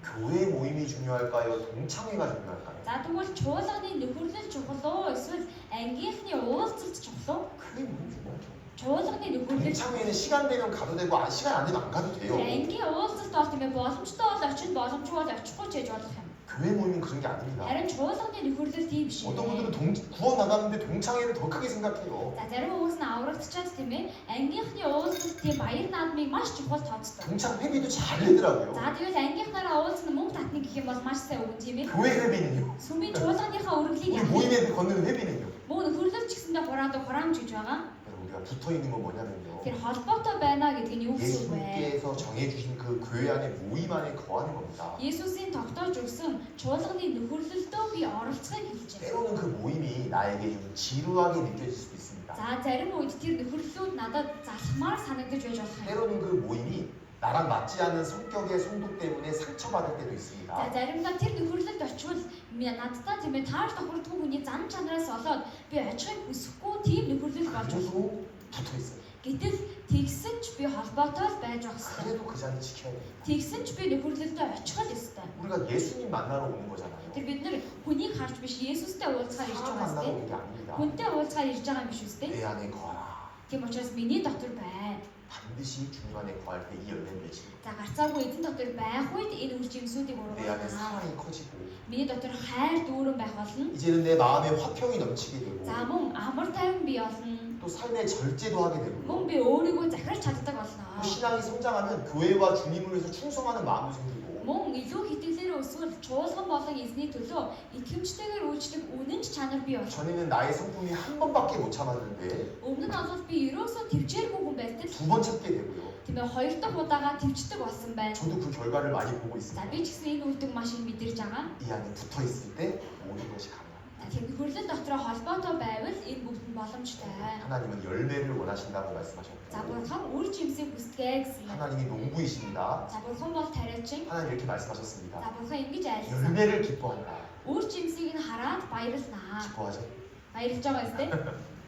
교회 모임이 중요할까요? 동창회가 중요할까요? За тэгвэл чуулганы нөхөрлөл чухал уу эсвэл ангийнхны уулзалт чухал уу? 교회 모임 중요하죠. чуулганы нөхөрлөл 동창회는 시간 되면 가도 되고 시간 안 되면 안 가도 돼요. ангийн уулзалт бол тийм ээ боломжтой бол очин боломжгүй бол очихгүй ч гэж болох юм. 교회 모임은 그런 게 아닙니다. Харин чуулганы нөхөрлөл тийм биш. 어떤 분들은 구원 나갔는데 동창회를 더 크게 생각해요. За зарим хүмүүс нь аврагдчихад тийм ээ ангийнхны уулзалт тийм баяр наадмыг маш чухал тооцдог. 동창 회비도 잘 내더라고요. За тэгвэл ангийнхнаараа уулзсан мөнгө татна гэх юм бол маш сайн үг тийм ээ. 교회 회비는요? Сүмийн чуулганыхаа өргөлийг 우리 모임에 걷는 회비는요? мөн нөхөрлөл ч гэсэндээ хураамж гэж байгаа. 그래서 우리가 붙어 있는 건 뭐냐면요. Тэр холбоотой байна гэдэг нь юу гэсэн үг вэ? 예수님께서 정해주신 그 교회 안에 모임 안에 거하는 겁니다. Есүсийн тогтоож өгсөн чуулганы нөхөрлөлдөө би оролцохыг хэлж байна. 때로는 그 모임이 나에게 좀 지루하게 느껴질 수도 있습니다. За зарим үед тэр нөхөрлөлүүд надад залхмаар санагдаж байж болох юм. 때로는 그 모임이 나랑 맞지 않는 성격의 성도 때문에 상처받을 때도 За 있습니다. заримдаа тэр нөхөрлөлд очивол надтай тийм ээ таарч тохирдгүй хүний зан чанараас болоод би очихыг хүсэхгүй тийм нөхөрлөл болж байна. 그래도 붙어 있어요. Гэтэл тэгсэн ч би холбоотой байж байгаа хэрэгтэй. 그래도 그 자리 지켜야 돼요. Тэгсэн ч би нөхөрлөлдөө очих л ёстой. 우리가 예수님 만나러 오는 거잖아요. Тэр бид нар хүнийг харж биш Есүстэй уулзахаар ирж 사람 байгаа 만나러 юм 오는 게 шүү. 아닙니다. Хүнтэй уулзахаар ирж байгаа юм биш үү? 내 안에 거하라. Тийм учраас миний дотор бай. 반드시 주님 안에 거할 때 이 열매를 맺습니다. За гарцаагүй эзэн дотор байх үед энэ үр жимсүүдийг 내 안에 ургуулна. 사랑이 커지고 Миний дотор хайр дүүрэн байх болно. 이제는 내 마음에 화평이 넘치게 되고 За мөн амар тайван бий болно. 또 삶의 절제도 하게 되고 Мөн би өөрийгөө захирч чаддаг 또 болно. 신앙이 성장하면 교회와 주님을 위해서 충성하는 마음도 생기고 Мөн илүү хэтгэлээр өсвөл чуулган болон эзний төлөө итгэмжтэйгээр үйлчлэх үнэн ч чанар бий болно. 전에는 나의 성품이 한 번밖에 못 참았는데 Өмнө нь бол би ерөөсөө төвчээргүй хүн байсан. 두 번 참게 되고요. Тийм ээ хоёр дахь удаага төвчдөг болсон байна. 저도 그 결과를 많이 보고 За 있습니다. би ч гэсэн энэ үлдэг маш их мэдэрч байгаа. 이 안에 붙어 있을 때 모든 것이 가능합니다. Тийм нөхөрлөл дотроо холбоотой байвал энэ бүгд нь боломжтой. 하나님은 열매를 원하신다고 За 말씀하셨고 бурхан үр жимсийг хүсдэг гэсэн юм. 하나님이 농부이십니다. За бурхан бол тариачин. 하나님 이렇게 За 말씀하셨습니다. бурхан ингэж айлсан. 열매를 기뻐한다. Үр жимсийг нь хараад баярлнаа. 기뻐하죠? Баярлж байгаа үстэй.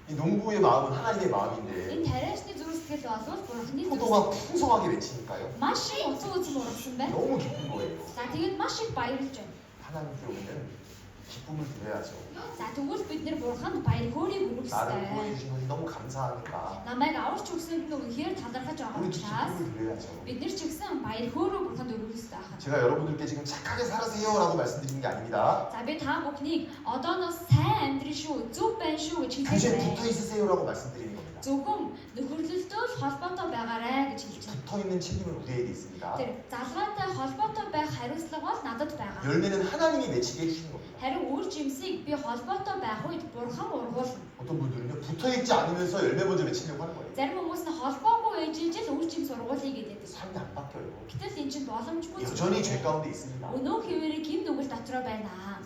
이 농부의 마음은 하나님의 마음인데 Энэ тариачны зүрх сэтгэл бол бурханы зүрх. 포도가 풍성하게 맺히니까요. Маш их уцан үзм ургасан байна. 너무 기쁜 거예요. За тэгээд маш их баярлж байна. 하나님께 오면 기쁨을 드려야죠. За тэгвэл бид нэр бурханд баяр хөөргийг өргөх 나를 ёстой. 구원해 주신 것이 너무 감사하니까 Намайг аварч өгсөнд нь үнэхээр талархаж байгаа 우리도 учраас 기쁨을 드려야죠. бид нар ч гэсэн баяр хөөрөө бурханд өргөх ёстой байна. 제가 여러분들께 지금 착하게 살아세요라고 말씀드리는 게 아닙니다. За би та бүхнийг одооноос сайн амьдрын шүү, зөв байна шүү гэж 교제에 хэлж 붙어 байна. 있으세요라고 말씀드리는 겁니다. Зөвхөн нөхөрлөлтөө л холбоотой байгаарэ гэж хэлж байна. 붙어 있는 책임은 우리에게 있습니다. Тэр залгаатай холбоотой байх хариуцлага бол надад байгаа. 열매는 하나님이 맺히게 해주시는 겁니다. Харин үр жимсийг би холбоотой байх үед бурхан ургуулна. 어떤 분들은요 붙어 있지 않으면서 열매 먼저 맺히려고 하는 거예요. Зарим хүмүүс нь холбоогүй ээжилж л үр жимс ургуулъя гэдэг. 삶이 안 바뀌어요. Гэтэл энэ чинь боломжгүй. 여전히 죄 가운데 있습니다. Өнөө хэвээрээ гим нүгэл дотроо байна.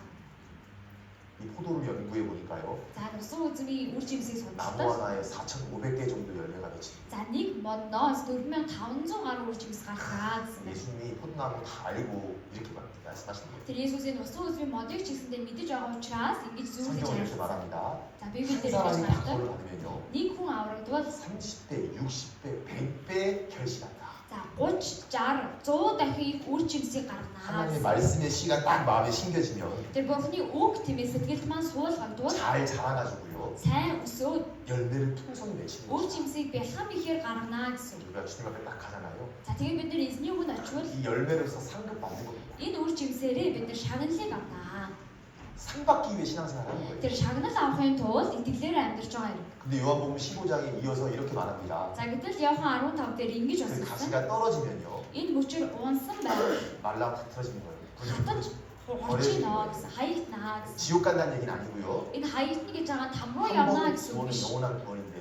이 포도를 연구해 보니까요. За усан үзмийн үр жимсийг 나무 судалдаг. 하나에 4,500개 정도 열매가 맺힙니다. За нэг модноос 4500 гаруй үр жимс гаргаа гэсэн байна. 예수님이 포도나무 다 알고 이렇게 말씀하시는 거예요. Тэр Есүсийн усан үзмийн модыг ч гэсэндээ мэдэж байгаа учраас ингэж зүүрлэж 성경은 이렇게 ажилласан. 말합니다. За Библиэлд 한 ингэж 사람이 гардаг. 각오를 받으면요. Нэг хүн аврагдвал 30대, 60대, 100배 결실한다. за 30, 60, 100 дахин их үр жимсийг 하나님의 гаргана. 말씀의 씨가 딱 마음에 심겨지면 Тэр Бурхны үг тиймээ сэтгэлд маань суулгагдвал 잘 자라나지고요. сайн өсөөд 열매를 풍성히 맺히는 үр 거죠. жимсийг бэлхан ихээр гаргана гэсэн. 우리가 주님 앞에 딱 가잖아요. За тэгээд бид нар эзний үгэнд очивол 이 열매로서 상급 받는 겁니다. энэ үр жимсээрээ бид нар шагналыг авнаа. 상 받기 위해 신앙생활 하는 거예요. Тэр шагнал авахын тулд итгэлээр амьдарч байгаа юм. 근데 요한복음 15장에 이어서 이렇게 말합니다. За гэтэл Иохан 15 дээр ингэж 그 бассан. 가시가 떨어지면요. Энэ мөчөр унсан байв. 말라 부풀어지는 거예요. Хатаж горчиноо гэсэн хаягтнаа гэсэн. 지옥 간다는 얘기는 아니고요. Энэ хаягтны гэж байгаа нь там руу 한 явна 번 гэсэн үг 구원은 биш. 영원한 구원인데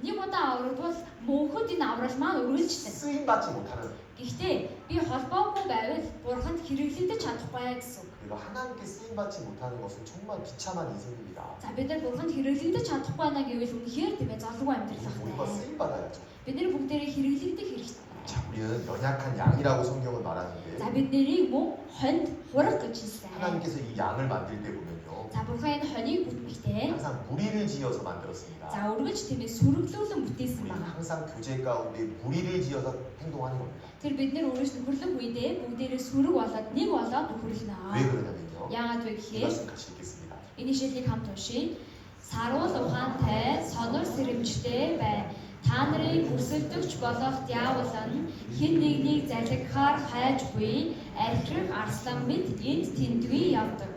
Нэг удаа аврагдвал мөнхөд энэ аврал маань үргэлжлэн. 쓰임 받지 못하는 Гэхдээ би холбоогүй байвал бурханд хэрэглэгдэж чадахгүй гэсэн үг. 우리가 하나님께 쓰임받지 못하는 것은 정말 비참한 인생입니다. За бид нар бурханд хэрэглэгдэж чадахгүй байна гэвэл үнэхээр тийм ээ золгүй амьдрал 모두가 байна. 쓰임받아야죠. Бид нар бүгдээрээ хэрэглэгдэх хэрэгтэй. 자, 우리는 연약한 양이라고 성경은 말하는데 За бид нарыг мөн хонд хураг гэж хэлсэн. 하나님께서 이 양을 만들 때 보면요, За бурхан энэ хоныг бүтээхдээ 항상 무리를 지어서 만들었습니다. за үргэлж тийм ээ сүргэлүүлэн бүтээсэн 우리는 байна. 항상 교제 가운데 무리를 지어서 행동하는 겁니다. Тэр бид нар өөрөөс нөхөрлөх үедээ бүгдээрээ сүрэг болоод нэг болоод нөхөрлөнө. 왜 그러냐면요, Яагаад вэ 이 гэхээр 말씀 같이 읽겠습니다. энэ ишлэлийг хамт уншийе. Саруул ухаантай, сонор сэрэмжтэй бай. Та нарыг өрсөлдөгч болох диавол нь хэн нэгнийг залгихаар хайжгүй архирах арслан мэд энд тэндгүй явдаг.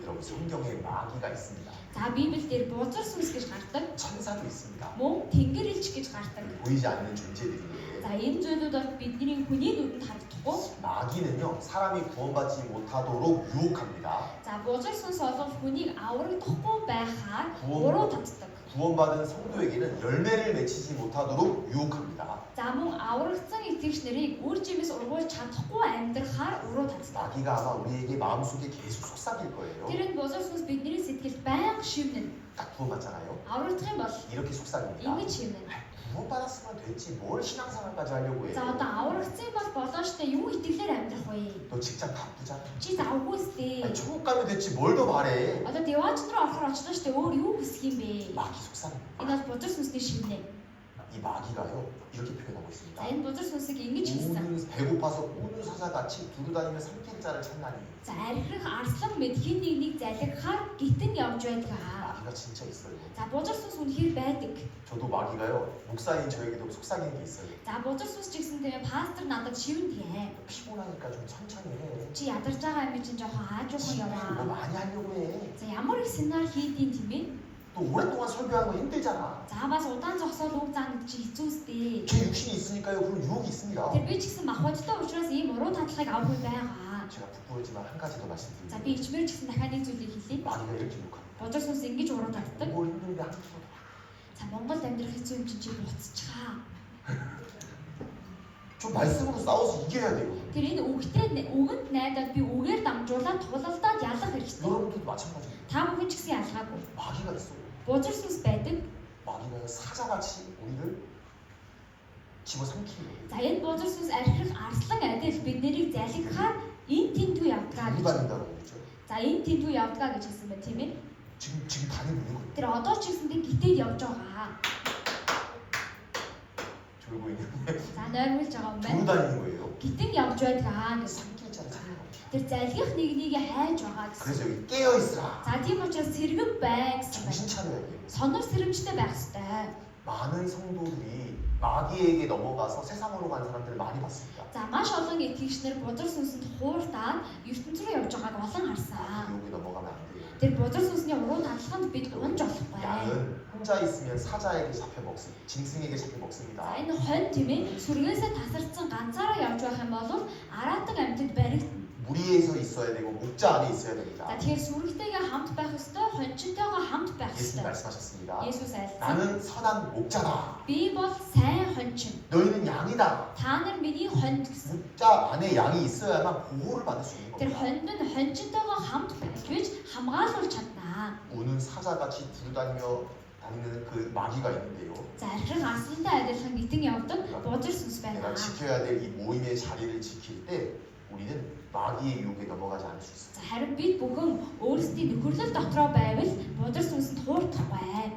여러분, 성경에 마귀가 있습니다. За Библиэлд дээр бузар сүнс гэж гардаг, 천사도 있습니다. мөн тэнгэр элч гэж гардаг. 보이지 않는 존재들인데 За энэ зүйлүүд бол бидний хүний нүдэнд харагдахгүй. 마귀는요, 사람이 구원받지 못하도록 유혹합니다. За бузар сүнс бол хүнийг аврагдахгүй байхаар 구원- уруу татдаг. 구원받은 성도에게는 열매를 맺히지 못하도록 유혹합니다. За мөн аврагдсан итгэгч нарыг үр жимээс ургуулж чадахгүй амьдрахаар уруу татдаг. 마귀가 아마 우리에게 마음속에 계속 속삭일 거예요. Тэр энэ бузар сүнс бидний сэтгэлд байнга шивнэн. 딱 구원받잖아요. Аврагдах юм бол 이렇게 속삭입니다. ингэж шивнэн. 구원받았으면 됐지 뭘 신앙생활까지 하려고 해. За одоо аврагдсан бол болоо штэ юу итгэлээр амьдрах вэ? 너 직장 바쁘잖아. Чи завгүй сте. 아니, 천국 가면 됐지 뭘 더 바래. Одоо деваач нар орохоор очлоо штэ өөр юу хүсэх юм бэ? 마귀 속삭입니다. Энэ бол бузар сүнсний шивнэн. 이 마귀가요, 이렇게 표현하고 За 있습니다. энэ бузар сүнсийг ингэж хэлсэн. 우는 배고파서 우는 사자같이 두루다니며 삼킬 자를 찾나니. За архирах арслан мэд хин нэгнийг залгихаар гитэн явж байдаг. 마귀가 진짜 있어요. За бузар сүнс үнэхээр байдаг. 저도 마귀가요, 목사인 저에게도 속삭이는 게 있어요. За бузар сүнс ч гэсэн тийм пастор надад шивнэдэг. 피곤하니까 좀 천천히 해. Чи ядарч байгаа юм чинь жоохон 뭐 аажуухан яваа. 많이 하려고 해. За ямар их семинар хийдیں тийм ээ. 또 오랫동안 설교하는 거 힘들잖아. За бас удаан зогсоод үг заан чи хэцүүстэй. 제 육신이 있으니까요, 그런 유혹이 있습니다. Тэр би ч гэсэн махбодтой учраас ийм уруу татлагыг авах үе байгаа. 제가 부끄럽지만 한 가지 더 За 말씀드립니다. би ичмэр ч гэсэн дахиад нэг зүйлийг хэлье. 마귀가 이렇게 유혹합니다. Бузар сүнс ингэж уруу татдаг. 뭘 힘든데 한국으로 와. За Монголд амьдрах хэцүү юм чинь чи буцчихаа. 좀 말씀으로 싸워서 이겨야 돼요. Тэр энэ үгэнд найдаад би үгээр дамжуулаад тулалдаад ялах хэрэгтэй. 여러분들도 마찬가지예요. Та бүхэн ч гэсэн ялгаагүй. 마귀가 있어요. Бузар сүнс байдаг. 마귀가 사자같이 우리를 집어삼키는 거예요. За энэ бузар сүнс архирах арслан адил бид нарыг залгихаар энэ тэндүү явдгаа гэж. 다닌다고 그러죠. За энэ тэндүү явдгаа гэж хэлсэн байна тийм ээ. 지금 다니고 있는 거예요. Тэр одоо ч гэсэндээ гитэд явж байгаа. 졸고 있는데 За нойрмолж байгаа юм 졸고 байна. 다니는 거예요. Гитэн явж байгаа гэсэн. 삼킬 자를 찾는 거예요. Тэр залгих нэгнийг хайж байгаа гэсэн. 그래서 여기 깨어 있으라. За тийм учраас сэргэн бай гэсэн байна. 정신 차려야 돼요. Сонор сэрэмжтэй байх хэрэгтэй. 많은 성도들이 마귀에게 넘어가서 세상으로 간 사람들을 많이 봤습니다. За маш олон итгэгчнэр бузар сүнсэнд хууртаад ертөнц рүү явж байгааг олон харсан. 유혹에 넘어가면 안 돼요. Тэр бузар сүнсний уруу татлаганд бид унж болохгүй. 양은 혼자 있으면 사자에게 잡혀 먹습니다. 짐승에게 잡혀 За 먹습니다. энэ хонь тийм ээ сүргээсээ тасарсан ганцаараа явж байх юм бол араадаг амьтад бариг. 무리에서 있어야 되고 목자 안에 있어야 됩니다. За тэгэхээр сүрэгтэйгээ хамт байх ёстой, хоньчинтойгоо хамт байх 예수님 ёстой. 말씀하셨습니다. Есүс айлцсан. 나는 선한 목자다. Би бол сайн хоньчин. 너희는 양이다. Та нар миний хоньд гэсэн. 목자 안에 양이 있어야만 보호를 받을 수 있는 Тэр 겁니다. хоньд нь хоньчинтойгоо хамт байж хамгаалуулж чаднаа. 우는 사자같이 두루다니며 다니는 그 마귀가 있는데요. За архирах арслантай адилхан гитэн явдаг бузар сүнс байна. 내가 지켜야 될 이 모임의 자리를 지킬 때 우리는 마귀의 유혹에 넘어가지 않을 수 있습니다. За харин бид бүхэн өөрсдийн нөхөрлөл дотроо байвал бузар сүнсэнд хуурдахгүй.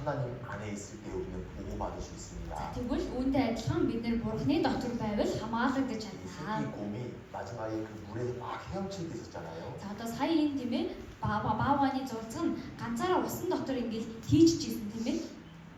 하나님 안에 있을 때 우리는 보호받을 수 있습니다. Тэгвэл үүнтэй адилхан бид нэр Бурхны дотор байвал хамгаалагдаж 이 чадна. 새끼 곰이 마지막에 그 물에서 막 헤엄칠 때 있었잖아요. За одоо сая энэ тийм ээ бааваны зурцаг нь ганцаараа усан дотор ингээд хийчихсэн тийм ээ.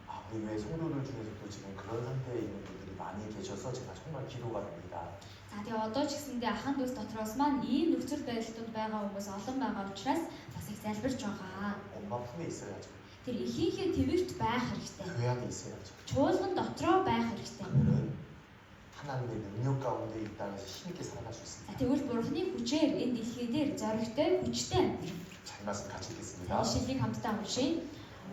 아, 우리 왜 성도들 중에서도 지금 그런 상태에 있는 분들이 많이 계셔서 제가 정말 기도가 됩니다. За тэгээ одоо ч гэсэндээ ахын дүүс дотроос маань ийм нөхцөл байдалтууд байгаа хүмүүс олон байгаа учраас бас их залбирч байгаа. 엄마 품에 있어야죠. Тэр ихийнхээ твэрт байх хэрэгтэй. 교회 안에 있어야죠. Чуулган дотроо байх хэрэгтэй. 그러면 하나님의 능력 가운데 이 땅에서 힘있게 살아갈 수 За 있습니다. тэгвэл Бурхны хүчээр энэ дэлхий дээр зоригтой хүчтэй амьдрах. 자, 이 말씀 같이 읽겠습니다. Энэ шилийг хамтдаа уншийе.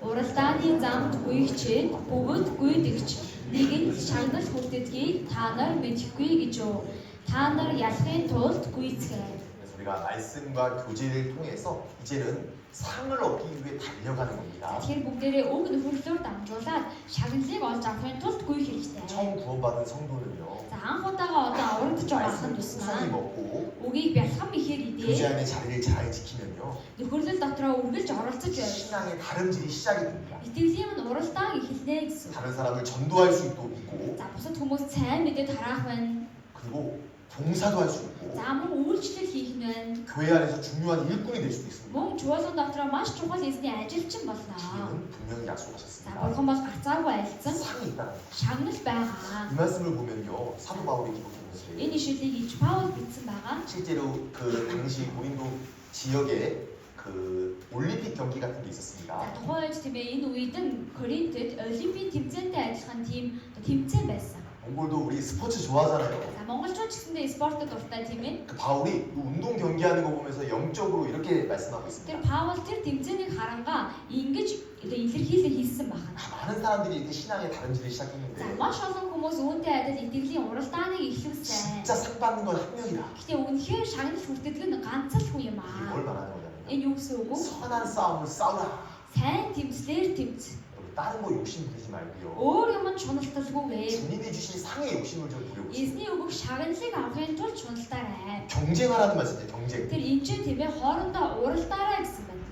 Уралдааны замд гүйгчээд бүгд гүйдэгч нэгэн шагнал хүртдгийг та нар мэдэхгүй гэж юу? Та нар ялахын тулд гүйцгээе. 그래서 우리가 말씀과 교제를 통해서 이제는 상을 얻기 위해 달려가는 За 겁니다. тэгэхээр бүгдээрээ үг нөхөрлөөр дамжуулаад шагналыг олж авахын тулд гүйх хэрэгтэй. 처음 구원받은 성도는요. За анх удаага одоо аврагдж байгаа ахын 말씀 тус 풍성히 маань 먹고 үгийг бялхам ихээр 교제 идээ. 안에 자리를 잘 지키면요. Нөхөрлөл дотроо үргэлж оролцож байв. 신앙의 다름질이 시작이 됩니다. Итгэлийн нь уралдаан эхэлнэ гэсэн. 다른 사람을 전도할 수 있고 За бусад хүмүүс сайн мэдээ тараах байна. 그리고 봉사도 할 수 있고 За мөн үйлчлэл хийх нь байна. 교회 안에서 중요한 일꾼이 될 수도 있습니다. Мөн чуулган дотроо маш чухал эзний ажилчин болно. 주님은 분명히 За 약속하셨습니다. бурхан бол гацаагүй айлцсан 상이 있다는 거. шагнал байгаа. 이 말씀을 보면요. 사도 바울이 기록했는데 Энэ ишлэлийг ич Паул бичсэн байгаа. 실제로 그 당시 고린도 지역에 그 올림픽 경기 같은 게 За 있었습니다. тухайн үед тийм ээ энэ үед нь Коринтэд олимпийн тэмцээнтэй адилхан тийм тэмцээн байсан. 몽골도 우리 스포츠 좋아하잖아요. За монголчууд ч гэсэндээ спортод дуртай тийм ээ. 그 바울이 그 운동 경기하는 거 보면서 영적으로 이렇게 말씀하고 Тэр 있습니다. Паул тэр тэмцээнийг харангаа ингэж одоо илэрхийлэл хийсэн байна. 많은 사람들이 이렇게 신앙의 다름질을 За 시작했는데 маш олон хүмүүс үүнтэй адил итгэлийн уралдааныг эхлүүлсэн. 진짜 상 받는 건 한 명이다. Гэтэ үнэхээр шагнал хүртдэг нь ганц л хүн юм 이게 뭘 аа. 말하는 거냐면요. Энэ юу гэсэн үг вэ? 선한 싸움을 싸우라. Сайн тэмцлэр тэмц. 여러분, 다른 거 욕심 부리지 말고요. Өөр юм чуналдалгүйгээр 주님이 주신 상의 욕심을 좀 부려보세요. эзний өгөх шагналыг авахын тулд чуналдаарай. 경쟁하라는 말씀이에요. 경쟁. Тэр энэ чинь тийм ээ хоорондоо уралдаарай гэсэн байна.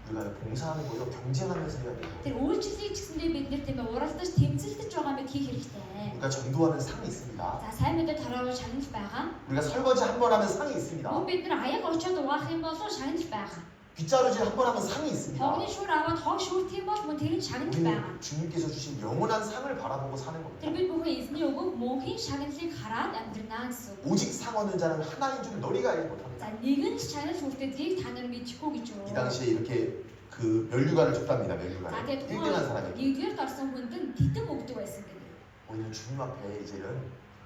우리가 봉사하는 거요. 경쟁하면서 해야 돼요. Тэр үйлчлэлийг ч гэсэндээ бид нэр тийм ээ уралдаж тэмцэлдэж байгаа мэт хийх хэрэгтэй. 우리가 전도하는 상이 있습니다. За сайн мэдээ тараавал шагнал байгаа. 우리가 설거지 한 번 하면 상이 있습니다. Мөн бид нар аяг очоод угаах юм бол шагнал байгаа. 빗자루질 한 번 하면 상이 있습니다. Хогны шүүр аваад хог шүүрх юм бол мөн тэр нь шагнал байгаа. 우리는 주님께서 주신 영원한 상을 바라보고 사는 겁니다. Тэр бид бүхэн эзний өгөх мөнхийн шагналыг хараад амьдрнаа гэсэн. 오직 상 얻는 자는 하나인 줄 너희가 알지 За 못합니다. нэгэн ч шагнал хүртэдгийг та нар мэдэхгүй гэж 이 юу? 당시에 이렇게 그 멸류관을 줬답니다. За 멸류관을. тэгээд 1등한 사람에게. нэгдүгээр орсон хүнд нь титэм өгдөг байсан гэдэг. 우리는 주님 앞에 이제는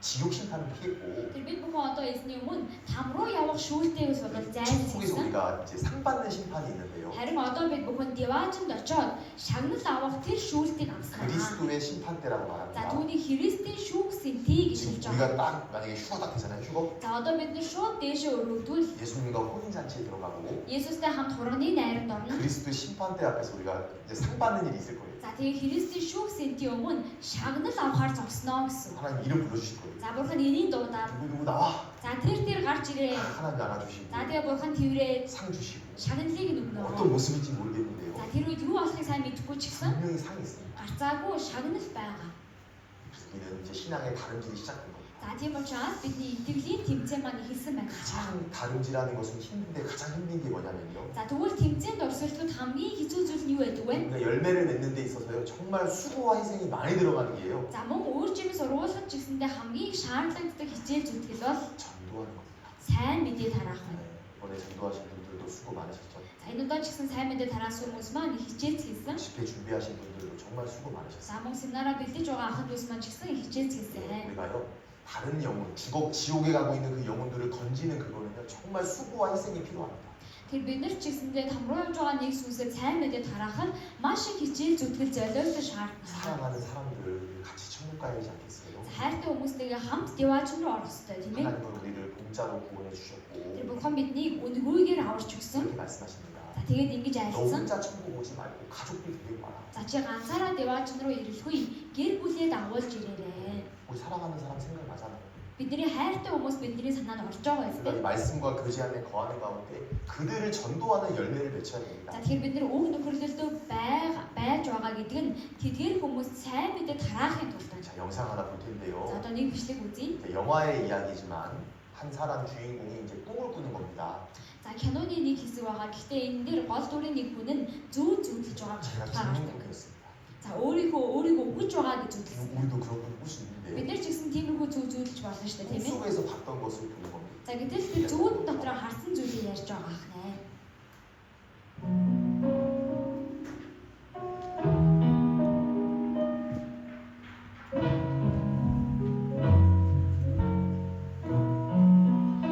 지옥 심판을 피했고 Тэр бид бүхэн одоо эзний өмнө там руу явах шүүлтэйгээс бол 천국에서 зайлсхийсэн. 우리가 이제 상 받는 심판이 있는데요. Харин одоо бид бүхэн деваажинд очоод шагнал авах тэр шүүлтийг авсан. 그리스도의 심판대라고 За 말합니다. түүний Христийн шүүгсийн тий гэж хэлж 지금 байгаа. 우리가 딱 만약에 휴가 딱 되잖아요. 휴거. За одоо бид нар шууд дээшээ өргөвдвөл 예수님과 혼인잔치에 들어가고 Есүстэй хамт хурганы найранд орно. 그리스도의 심판대 앞에서 우리가 이제 상 받는 일이 있을 거예요. За тэгээ Христийн шүүгсийн тий өмнө шагнал авахар зогсноо гэсэн. 하나님 이름 불러주실 거예요. За бурхан энийг дуудаад 누구 나와. за тэр гарч ирээ. 하나님 안아주시고 За тэгээ бурхан тэрээ 상 주시고 шагналыг 어떤 нөгнөө. 모습일지 모르겠는데요. За тэр үед юу болохыг сайн мэдэхгүй ч гэсэн 분명히 상이 있습니다. гарцаагүй шагнал байгаа. 그래서 우리는 이제 신앙의 다름질이 시작된 겁니다. За тийм учраас бидний итгэлийн тэмцээн маань эхэлсэн байна. 가장 다름질하는 것은 힘든데 가장 힘든 게 뭐냐면요. За тэгвэл тэмцээнд орсолдоход хамгийн хэцүү зүйл нь юу байдаг вэ? 우리가 열매를 맺는 데 있어서요. 정말 수고와 희생이 많이 들어가는 게요. За мөн өөр жимс уруулах ч гэсэндээ хамгийн шаардлагатай хичээл зүтгэл бол 전도하는 겁니다. сайн мэдээ тараах байна. 이번에 전도하신 분들도 수고 많으셨죠. За энэ удаа ч гэсэн сайн мэдээ тараасан хүмүүс маань хичээл хийсэн. 집회 준비하신 분들도 정말 수고 많으셨어요. За мөн семинараа бэлдэж байгаа ахын дүүс маань ч гэсэн хичээл хийсэн. 우리가요. 다른 영혼, 지옥에 가고 있는 그 영혼들을 건지는 그거는요. 정말 수고와 희생이 필요합니다. Тэр бид нар ч гэсэндээ там руу явж байгаа нэг сүнсээ сайн мэдээ тараах нь маш их хичээл зүтгэл золиотой шаардна. 사랑하는 사람들을 같이 천국 가야지 않겠어요? Хайртай хүмүүстэйгээ хамт девааж руу орох хэрэгтэй тийм ээ. 하나님은 우리를 공짜로 구원해 Тэр 주셨고 бурхан биднийг үнэгүйгээр аварч өгсөн. 이렇게 말씀하십니다. За тэгээд ингэж 너 айлцсан. 혼자 천국 오지 말고 가족들 데리고 와라. За чи ганцаараа девааж руу ирэхгүй гэр бүлээ дагуулж ирээрэй. 우리 사랑하는 사람 생각나잖아요. бидний хайртай хүмүүс бидний санаанд орж байгаа 그러니까 이 үстэй. 말씀과 교제 안에 거하는 가운데 그들을 전도하는 열매를 맺혀야 됩니다. За тэгэхээр бид нар үг нөхөрлөлтөө байж байгаа гэдэг нь тэдгээр хүмүүс сайн мэдээ тараахын тулд байна. 자, 영상 하나 볼 За 텐데요. одоо нэг бичлэг үзье. 영화의 이야기지만 한 사람 주인공이 이제 꿈을 꾸는 겁니다. За киноны нэг хэсэг байгаа. Гэхдээ энэ дээр гол дүрийн нэг хүн нь зүү зүүдэлж байгаа 제가 гардаг. 주인공이었습니다. За өөрийгөө өгж байгаа гэж үзсэн. 우리도 그런 꿈 꿀 수 Бид 있는데 нар ч гэсэн тиймэрхүү зүү зүүдэлж болно шүү дээ, тийм ээ. 꿈속에서 봤던 것을 보는 겁니다. За гэтэл тэр зүүд дотроо харсан зүйлийг ярьж байгаа ахнаа.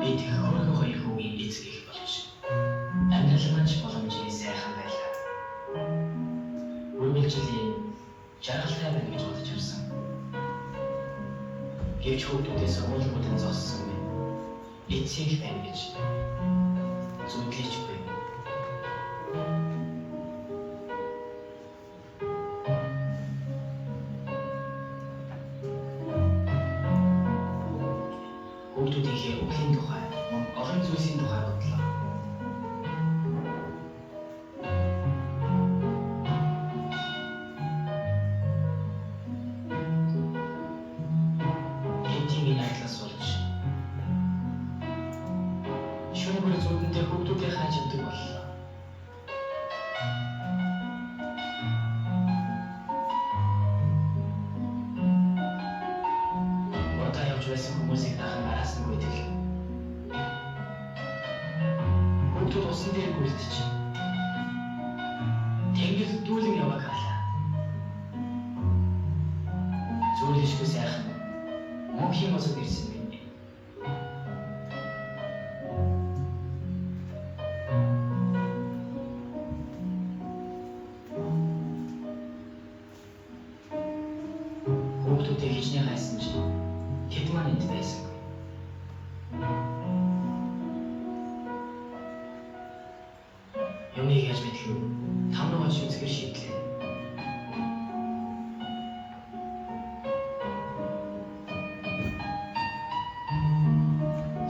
Би тэр хөргөн хоёр хүүгийн эцгийг болж амьдрал маань боломжийн сайхан байлаа. Үргэлжлэн жаргалтай байна гэж бодож ирсэн. Гэвч хүүхдүүдээс уулгуудын зогссон минь эцэг байна гэж зүтгэж байна. Хүүхдүүдийнхээ өвлийн тухай, олон зүйлсийн тухай бодлоо. Эдийн найдлаас болж шөнөөр зүудэндээ хүүхдүүдийн хажимдаг боллоо. Урдаа явж байсан хүмүүсийг дахин араасангүй тэл. Хүүхдүүд усан дээр гүйлтэж тэнгис дүүлэн яваг харлаа. Зүйлшгүй сайхан мөнхийн босод ирсэн байна. Хүүхдүүдээ хичнээн хайсан чинь тэд маань энд байсангүй. Юмыг яаж мэдэх вэ? Тамнуугаа шүнцгэр шийдлээ.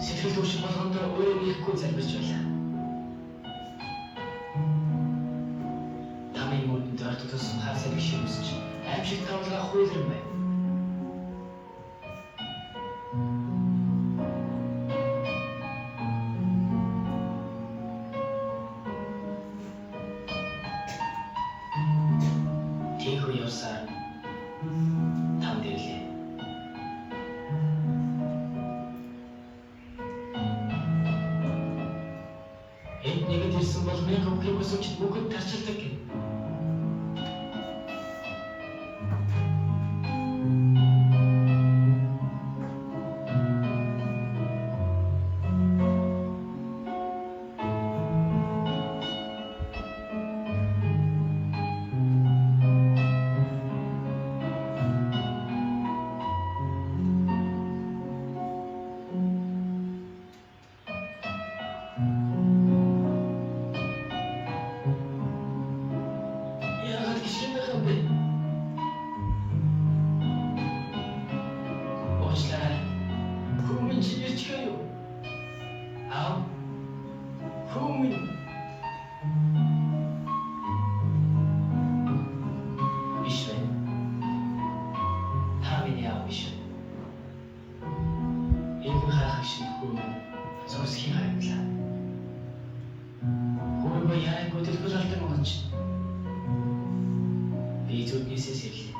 Сэтгэл төвшин болгонд өөрөө нэхгүй залбирч байлаа. Тамийн мөрөнд дөртөсөн хасаа биш юмсч аимшиг тавлага хуйлран байна. Тийхүү явсаар там дэрлээ. Энд нэгэд ирсэн бол нэг өвгийн өсөж бүгд тарчилдаг гэв. Яагаад гişгэнийх юм бэ? Уучлаарай. Хүмүүн чи ирчихээ юу? Аа. Хүмүүн. Биш вэ? Та миний аав биш үү? Эвгүй хайх шиг хүмүүн зурсхийн харагдлаа. Хөрөнгө яайгүй дэлгүүр алдан онч. Би зүуднээсээс ирлээ.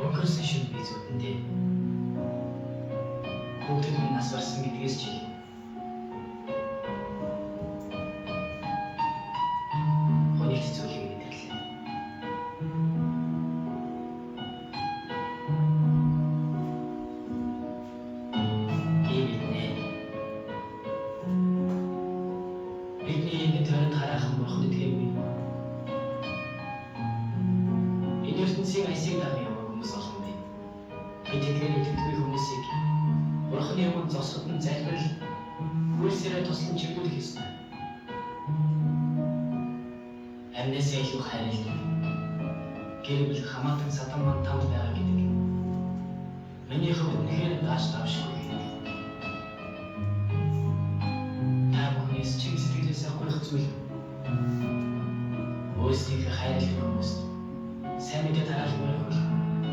Өнгөрсөн шөнө би зүудэндээ хүүхдүүд минь нас барсан гэдгээс чи хоногт зүйлийг мэдэрлээ. Бидний энэ төрөнд хараахан бурхан гэдгээгүй. Энэ ертөнцийн айсыг даган яваг хүмүүс олон бий. Бид тэдгээр итгэдэггүй хүмүүсийг бурханы өмнө зогсоход нь залбирал, үйлсээр хайртай тослон чиглүүлэх ёстой. Амнаас илүү хайрлах. Гэр бүл хамаатан садан маань тамд байгаа гэдэг. Миний хувьд үнэхээр дааш давшгүй. Та бүхнээс чиг сэтгэлээсээ гуйх зүйл. Өөрсдийнхээ хайрлах хүмүүст сайн мэдээ тараалгүй байх.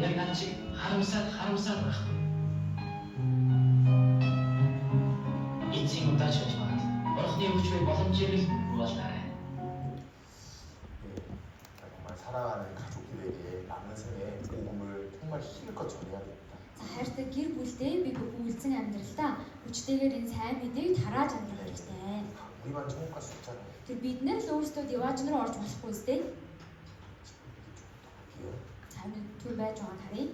Яг над чиг харамсаад байх. Эцсийн удаач байж магад. Бурхны өвчмөр боломжийг л хуваалцаарай. 정말 사랑하는 가족들에게 남은 생에 복음을 정말 힘껏 전해야 됩니다. За хайртай гэр бүлдээ би бүгэлцэн амьдралдаа хүчтэйгээр энэ сайн мэдээг тарааж амьдрах хэрэгтэй. 우리만 천국 갈 수 있잖아요. Тэр бид нэр л өөрсдөө деваач нар орж болохгүй үстэй. 볼게요. За энэ түр байж байгааг харъя.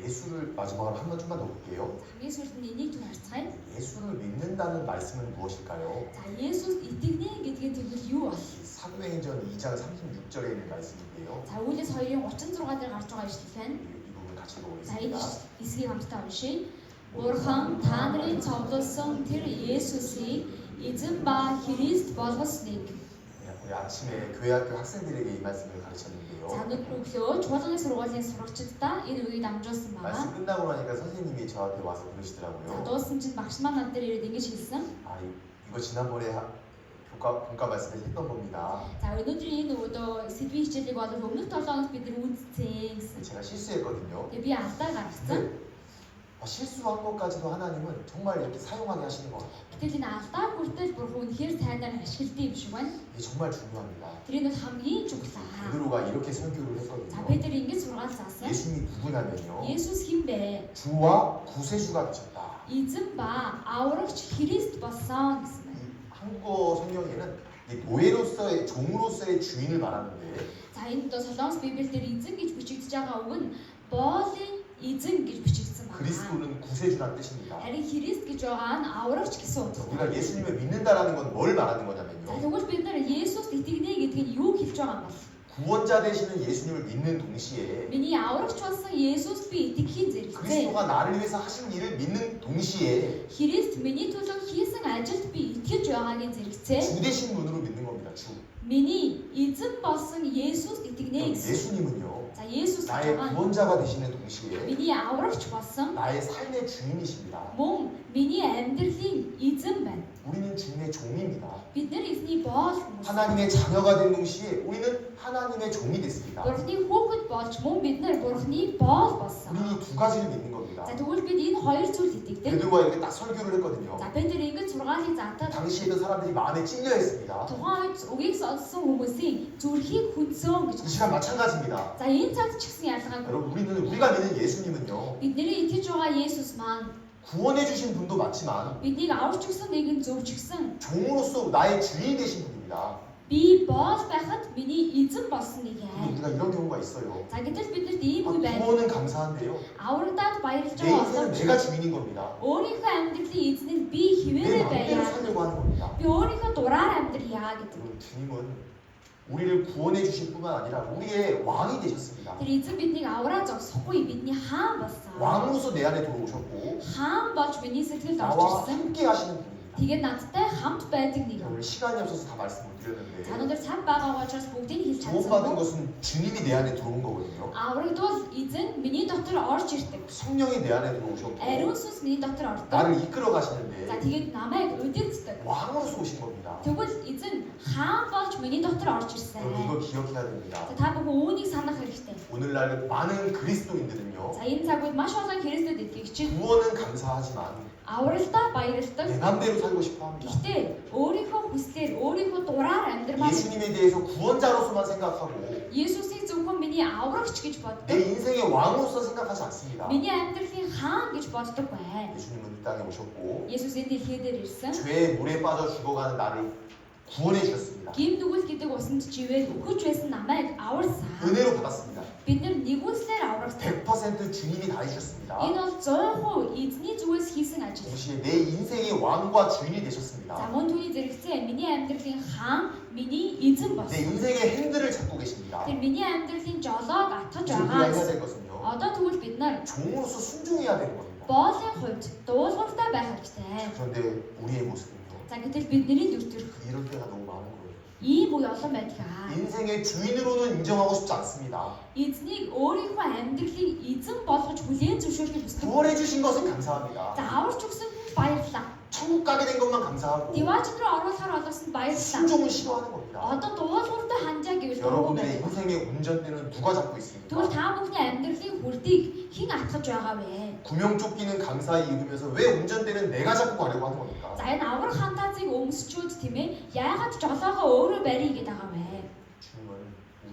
예수를 마지막으로 한 번 좀만 더 볼게요. Хамгийн сүүлд нь энийг түр харцгаая. 예수를 믿는다는 말씀은 무엇일까요? За Есүс итгэнэ гэдгийн төгөл юу бол? 사도행전 2장 36절에 있는 말씀인데요. За Үлэс 2-ын 36 дээр гарч байгаа ишлэл байна. 이 부분 같이 За 보겠습니다. эсгийг хамтдаа уншийе. Бурхан та нарын цовдлсон тэр Есүсийг эзэн ба Христ болгосныг. 우리 아침에 교회학교 학생들에게 이 말씀을 가르쳤는데요. За өнөөдөр өглөө чуулганы сургуулийн сурагчдаа энэ үгийг дамжуулсан 말씀 байна. 끝나고 나니까 선생님이 저한테 와서 За 그러시더라고요. дууссан чинь багш маань над дээр ирээд ингэж хэлсэн. 아, 이거 지난번에 본가 말씀에 했던 겁니다. За өнөөдрийн энэ өдөө сэдвийн хичээлийг бол өмнөх 7 хоногт бид нар үзсэн гэсэн. 제가 실수했거든요. Тэгээ би алдаа гаргасан. 근데 실수한 것까지도 하나님은 정말 이렇게 사용하게 하시는 것 같아요. Гэтэл энэ алдаа хүртэл бурхан үнэхээр сайнаар ашигладаг юм шиг байна. 이게 정말 중요합니다. Тэр нь бол хамгийн чухал. 베드로가 이렇게 설교를 За 했거든요. Петр ингэж сургаал заасан. 예수님이 누구냐면요. Есүс хэн бэ? 주와 구세주가 되셨다. Эзэн ба аврагч Христ болсон гэсэн байна. 이 한국어 성경에는 이 노예로서의 종으로서의 주인을 말하는데 За энэ доо Солонгос Библиэлд эзэн гэж бичигдэж байгаа үг нь боолын эзэн гэж бичигдсэн байна. 그리스도는 구세주란 뜻입니다. Харин Христ гэж байгаа нь аврагч гэсэн үг. 우리가 예수님을 믿는다라는 건 뭘 말하는 За 거냐면요. тэгвэл бид нар Есүст итгэнэ гэдэг нь юу хэлж байгаа юм бол? 구원자 되시는 예수님을 믿는 동시에 Миний аврагч болсон Есүс би итгэхийн зэрэгцээ. 그리스도가 나를 위해서 하신 일을 믿는 동시에 Христ миний төлөө хийсэн ажилд би итгэж байгаагийн зэрэгцээ. 주 되신 분으로 믿는 겁니다. 주. Миний эзэн болсон Есүс итгэнэ гэсэн. 예수님은요. За Есүс гэж 나의 байгаа нь 구원자가 되시는 동시에 миний аврагч болсон 나의 삶의 주인이십니다. мөн миний амьдралын эзэн байна. 우리는 주님의 종입니다. Бид нар эзний боол хүмүүс. 하나님의 자녀가 된 동시에 우리는 하나님의 종이 됐습니다. Бурхны хүүхэд болж мөн бид нар Бурхны боол болсон. 우리는 이 두 가지를 믿는 겁니다. За тэгвэл бид энэ хоёр зүйл итгэдэг. 베드로가 이렇게 딱 설교를 했거든요. За Петр ингэж сургаалыг заатаад 당시에 있던 사람들이 마음에 찔려 했습니다. тухайн үед үгийг сонссон хүмүүсийн зүрхийг хүнцөөн гэж. 이 시간 마찬가지입니다. За энэ цагт ч гэсэн ялгаагүй. 여러분 우리가 믿는 예수님은요. Бидний итгэж байгаа Есүс маань 구원해 주신 분도 맞지만 биднийг аварч өгсөн нэгэн зөвч гисэн. 종으로서 나의 주인이 되신 분입니다. Би боол байхад миний эзэн болсон нэг 근데 юм. 우리가 이런 경우가 있어요. За гэтэл бидэрт ийм үе байна. 구원은 감사한데요. Аврагдаад баярлж 내 байгаа 인생은 боловч 내가 주인인 겁니다. өөрийнхөө амьдралын эзэн нь би 내 хിവэрэ 마음대로 байя. 살려고 하는 겁니다. Би өөрийнхөө дураар амьдрья гэдэг. 여러분 주님은 우리를 구원해 주실 뿐만 아니라 우리의 왕이 되셨습니다. Тэр эзэн биднийг авраа зогсохгүй бидний хаан болсон. 왕으로서 내 안에 들어오셨고 Хаан болж миний сэтгэлд орж 나와 ирсэн. 함께 하시는 분입니다. Тэгээд надтай хамт байдаг нэг. 오늘 시간이 없어서 다 말씀 못 За 드렸는데 өнөөдөр цаг байгаа учраас бүгдийг хэлж 구원받은 чадсан. 것은 주님이 내 안에 들어온 거거든요. Аврагдвал эзэн миний дотор орж ирдэг. 성령이 내 안에 들어오셨고 Ариун сүнс миний дотор ордог. 나를 이끌어 За 가시는데 тэгээд намайг удирддаг. 왕으로서 오신 겁니다. Тэгвэл эзэн хаан болж миний дотор орж ирсэн. 여러분 이거 기억해야 됩니다. За та бүхэн үүнийг санах хэрэгтэй. 오늘날 많은 그리스도인들은요 За энэ цаг үед маш олон Христэд итгэгч 구원은 감사하지만 авралтаа баярлдаг. 내 맘대로 살고 싶어 합니다. Гэхдээ өөрийнхөө хүслээр өөрийнхөө дураар амьдрмаар 예수님에 대해서 구원자로서만 생각하고 Есүсийг зөвхөн миний аврагч гэж 내 боддог. 인생의 왕으로서 생각하지 않습니다. Миний амьдралын хаан гэж боддог бай. 예수님은 이 땅에 오셨고 Есүс энэ дэлхий дээр ирсэн. 죄의 물에 빠져 죽어가는 나를 구원해 주셨습니다. Гим нүгэл гэдэг усанд живээд өгөж байсан намайг аварсан. 은혜로 받았습니다. Бид нар нэгүслэр аврагдсан. 100% 주님이 다 해주셨습니다. Энэ бол 100% эзний зүгээс хийсэн ажил. 동시에 내 인생의 왕과 주인이 За 되셨습니다. мөн түүний зэрэгцээ миний амьдралын хаан, миний эзэн 내 болсон. 인생의 핸들을 잡고 계십니다. Тэр миний амьдралын жолоог атгаж 지금 우리가 해야 байгаа. 될 것은요. Одоо тэгвэл бид нар 종으로서 순종해야 되는 겁니다. боолын хувьд дуулууртай байх хэрэгтэй. 그런데 우리의 모습은요. За гэтэл бидний дүртэр 이럴 때가 너무 많은 거예요. ийм үе олон байдаг. 인생의 주인으로는 인정하고 싶지 않습니다. Эзнийг өөрийнхөө амьдралын эзэн болгож хүлээн зөвшөөрөхийг хүсдэг. 구원해 주신 것은 감사합니다. За аварч өгсөнд баярлалаа. 천국 가게 된 것만 감사하고 Дивааж руу оруулахаар олгосонд баярлалаа. 순종은 싫어하는 겁니다. Одоо дуулууртай ханжаа гэвэл дургүй 여러분들의 байна. 인생의 운전대는 누가 잡고 Тэгвэл 있습니까? та бүхний амьдралын хүрдийг хэн атгаж байгаа вэ? 구명조끼는 감사히 입으면서 왜 운전대는 내가 잡고 가려고 하는 겁니까? За энэ аврах хантаазыг өмсчүүд тийм ээ. Яагаад жолоогоо өөрөө барья гэдэг байгаа вэ? 주님은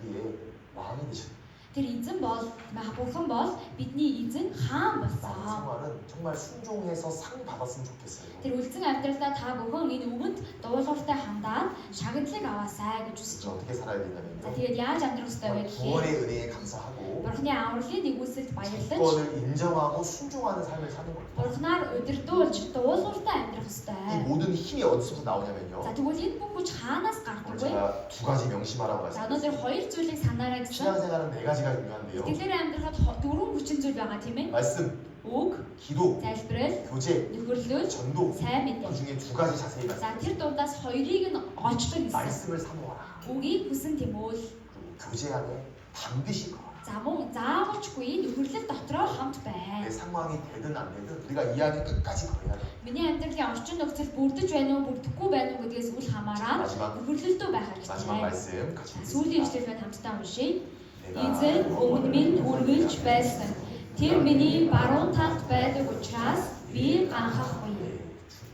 우리의 왕이 되셨습니다. Тэр эзэн бол бурхан бол бидний эзэн хаан 나의 болсон. 생활은 정말 순종해서 상 받았으면 좋겠어요. Тэр үлдсэн амьдралдаа та бүхэн энэ үгэнд дуулууртай хандаад шагналыг аваасай гэж хүсэж 그래서 байна. 어떻게 살아야 За 되냐면요. тэгээд яаж амьдрах ёстой вэ гэхээр 구원의 은혜에 감사하고 бурханы авралын нэгүсэлд баярлаж 구원을 인정하고 순종하는 삶을 사는 겁니다. бурханаар удирдуулж дуулууртай амьдрах 이 ёстой. 모든 힘이 어디서 나오냐면요. За тэгвэл энэ бүх хүч хаанаас 오늘 гардаг вэ? 제가 두 가지 명심하라고 За 말씀드렸습니다. өнөөдөр хоёр зүйлийг санаарай гэсэн. 신앙생활은 네 가지가 중요한데요. Сэтгэлээр амьдрахад дөрвөн хүчин зүйл байгаа тийм ээ. 말씀, Үг, 기도, залбирал, 교제, нөхөрлөл, 전도 сайн 그 мэдээ. 중에 두 가지 자세히 За 말씀드렸습니다. тэр дундаас хоёрыг нь очлоо гэсэн. 말씀을 사모하라. Үгийг хүсэн тэмүүл. 그리고 교제 안에 반드시 걸어라. За мөн заавалчгүй нөхөрлөл дотроо хамт 내 бай. 상황이 되든 안 되든 우리가 이 안에 끝까지 걸어야 돼. Миний амьдралын орчин нөхцөл бүрдэж байна уу, бүрдэхгүй байна уу гэдгээс үл хамааран 마지막 нөхөрлөлтөө байх 마지막 хэрэгтэй. 말씀 같이 Сүүлийн 읽겠습니다. ишлэлээр хамтдаа уншийе. 내가 Эзэн өмнө минь үргэлж байсан. Тэр миний баруун талд байдаг учраас би ганхахгүй.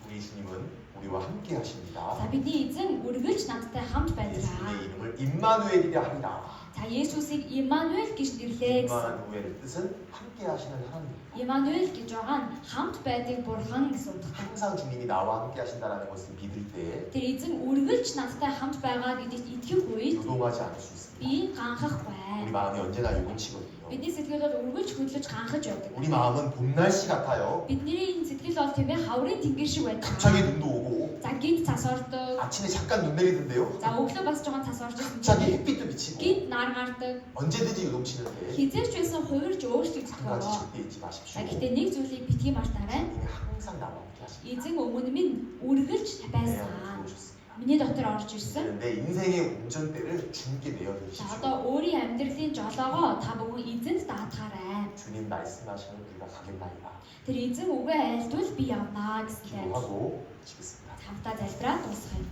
우리 주님은 우리와 함께 하십니다. За бидний эзэн үргэлж надтай хамт байдаг. 예수님의 이름을 임마누엘이라 하리라. За Есүсийг Иммануэль гэж нэрлээ гэсэн. 임마누엘의 뜻은 함께 하시는 하나님. Иммануэль гэж байгаа нь хамт байдаг бурхан гэсэн үг. 항상 주님이 나와 함께 하신다는 것을 믿을 때 Тэр эзэн үргэлж надтай хамт байгаа гэдэгт итгэх үед 요동하지 않을 수 있습니다. би ганхах 우리 бай. 마음이 언제나 요동치거든요. Бидний сэтгэл бол үргэлж хөдлөж ганхаж байдаг. 우리 마음은 봄 날씨 같아요. Бидний сэтгэл бол тийм ээ хаврын тэнгэр шиг байдаг. 갑자기 눈도 오고 За гинт цас ордог. 아침에 잠깐 눈 내리던데요. За өглөө бас жоохон цас орж 갑자기 ирсэн. 햇빛도 비치고 Гинт нар гардаг. 언제든지 요동치는데 Хизээч байсан хувирж 한 өөрчлөгдөх 가지 болоо. 절대 잊지 마십시오. За гэхдээ нэг зүйлийг битгий мартаарай. 주님이 항상 나와 함께 하십니다. Эзэн өмнө минь үргэлж 내 байсан. 안에 들어오셨습니다. Миний дотор орж ирсэн. 이제는 내 인생의 운전대를 주님께 За 내어드리십시오. одоо өөрийн амьдралын жолоогоо та бүхэн эзэнд даатгаарай. 주님 말씀하시는 우리가 가겠나이다. Тэр эзэн үгээ айлтвал би явнаа гэсэлээ. 기도하고 마치겠습니다. Хамтаа залбираад дуусгая.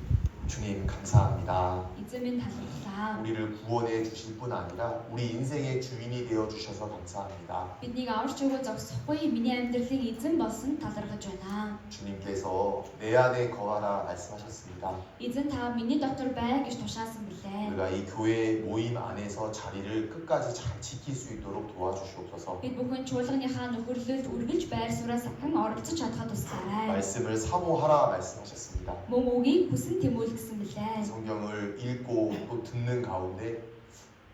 주님 감사합니다. Эзэн минь талархлаа. 우리를 구원해 주실 뿐 아니라 우리 인생의 주인이 되어 주셔서 감사합니다. Биднийг аварч өгөө зогсохгүй миний амьдралын эзэн болсон талархаж байна. 주님께서 내 안에 거하라 말씀하셨습니다. Эзэн та миний дотор бай гэж тушаасан билээ. 우리가 이 교회 모임 안에서 자리를 끝까지 잘 지킬 수 있도록 도와주시옵소서. Бид бүхэн чуулганыхаа нөхөрлөлд үргэлж байр сууриа сахин оролцож чадхад тусаарай. 말씀을 사모하라 말씀하셨습니다. Мөн үгийг хүсэн тэмүүлэх гэсэн билээ. 성경을 읽고 또 듣는 가운데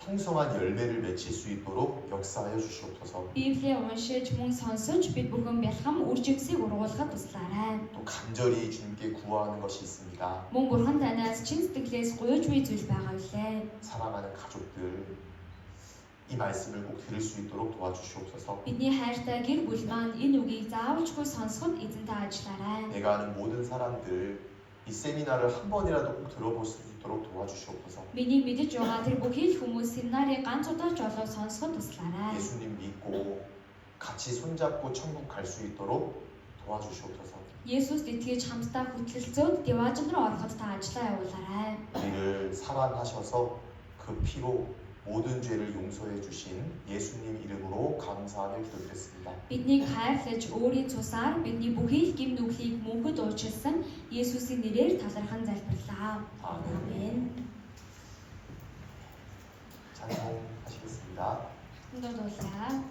풍성한 열매를 맺힐 수 있도록 역사하여 주시옵소서. Библийг уншиж мөн сонсож бид бүхэн бэлхам үр жигсийг ургуулахад туслаарай. 또 간절히 주님께 구하는 것이 있습니다. Мөн бурхан танаас чин сэтгэлээс гуйж буй зүйл байгаа билээ. 사랑하는 가족들 이 말씀을 꼭 들을 수 있도록 도와주시옵소서. Бидний хайртай гэр бүл маань энэ үгийг заавалжгүй сонсоход эзэнтэй ажиллаарай. 내가 아는 모든 사람들 이 세미나를 한 번이라도 꼭 들어볼 수 있도록 도와주시옵소서. Миний мэдэж байгаа тэр бүхий л хүмүүс семинарыг ганц удаа ч болов сонсоход туслаарай. 예수님 믿고 같이 손잡고 천국 갈 수 있도록 도와주시옵소서. Есүст итгэж хамтдаа хөтлөлцөөд диваажин руу ороход та ажиллаа явуулаарай. 우리를 사랑하셔서 그 피로 모든 죄를 용서해 주신 예수님 이름으로 감사하며 기도드렸습니다. Биднийг хайрлаж өөрийн цусаар бидний бүхий л гэм нүглийг мөнхөд уучлсан Есүсийн нэрээр талархан залбирлаа. Амен. 찬송하시겠습니다. Хамтдаа дуулаа.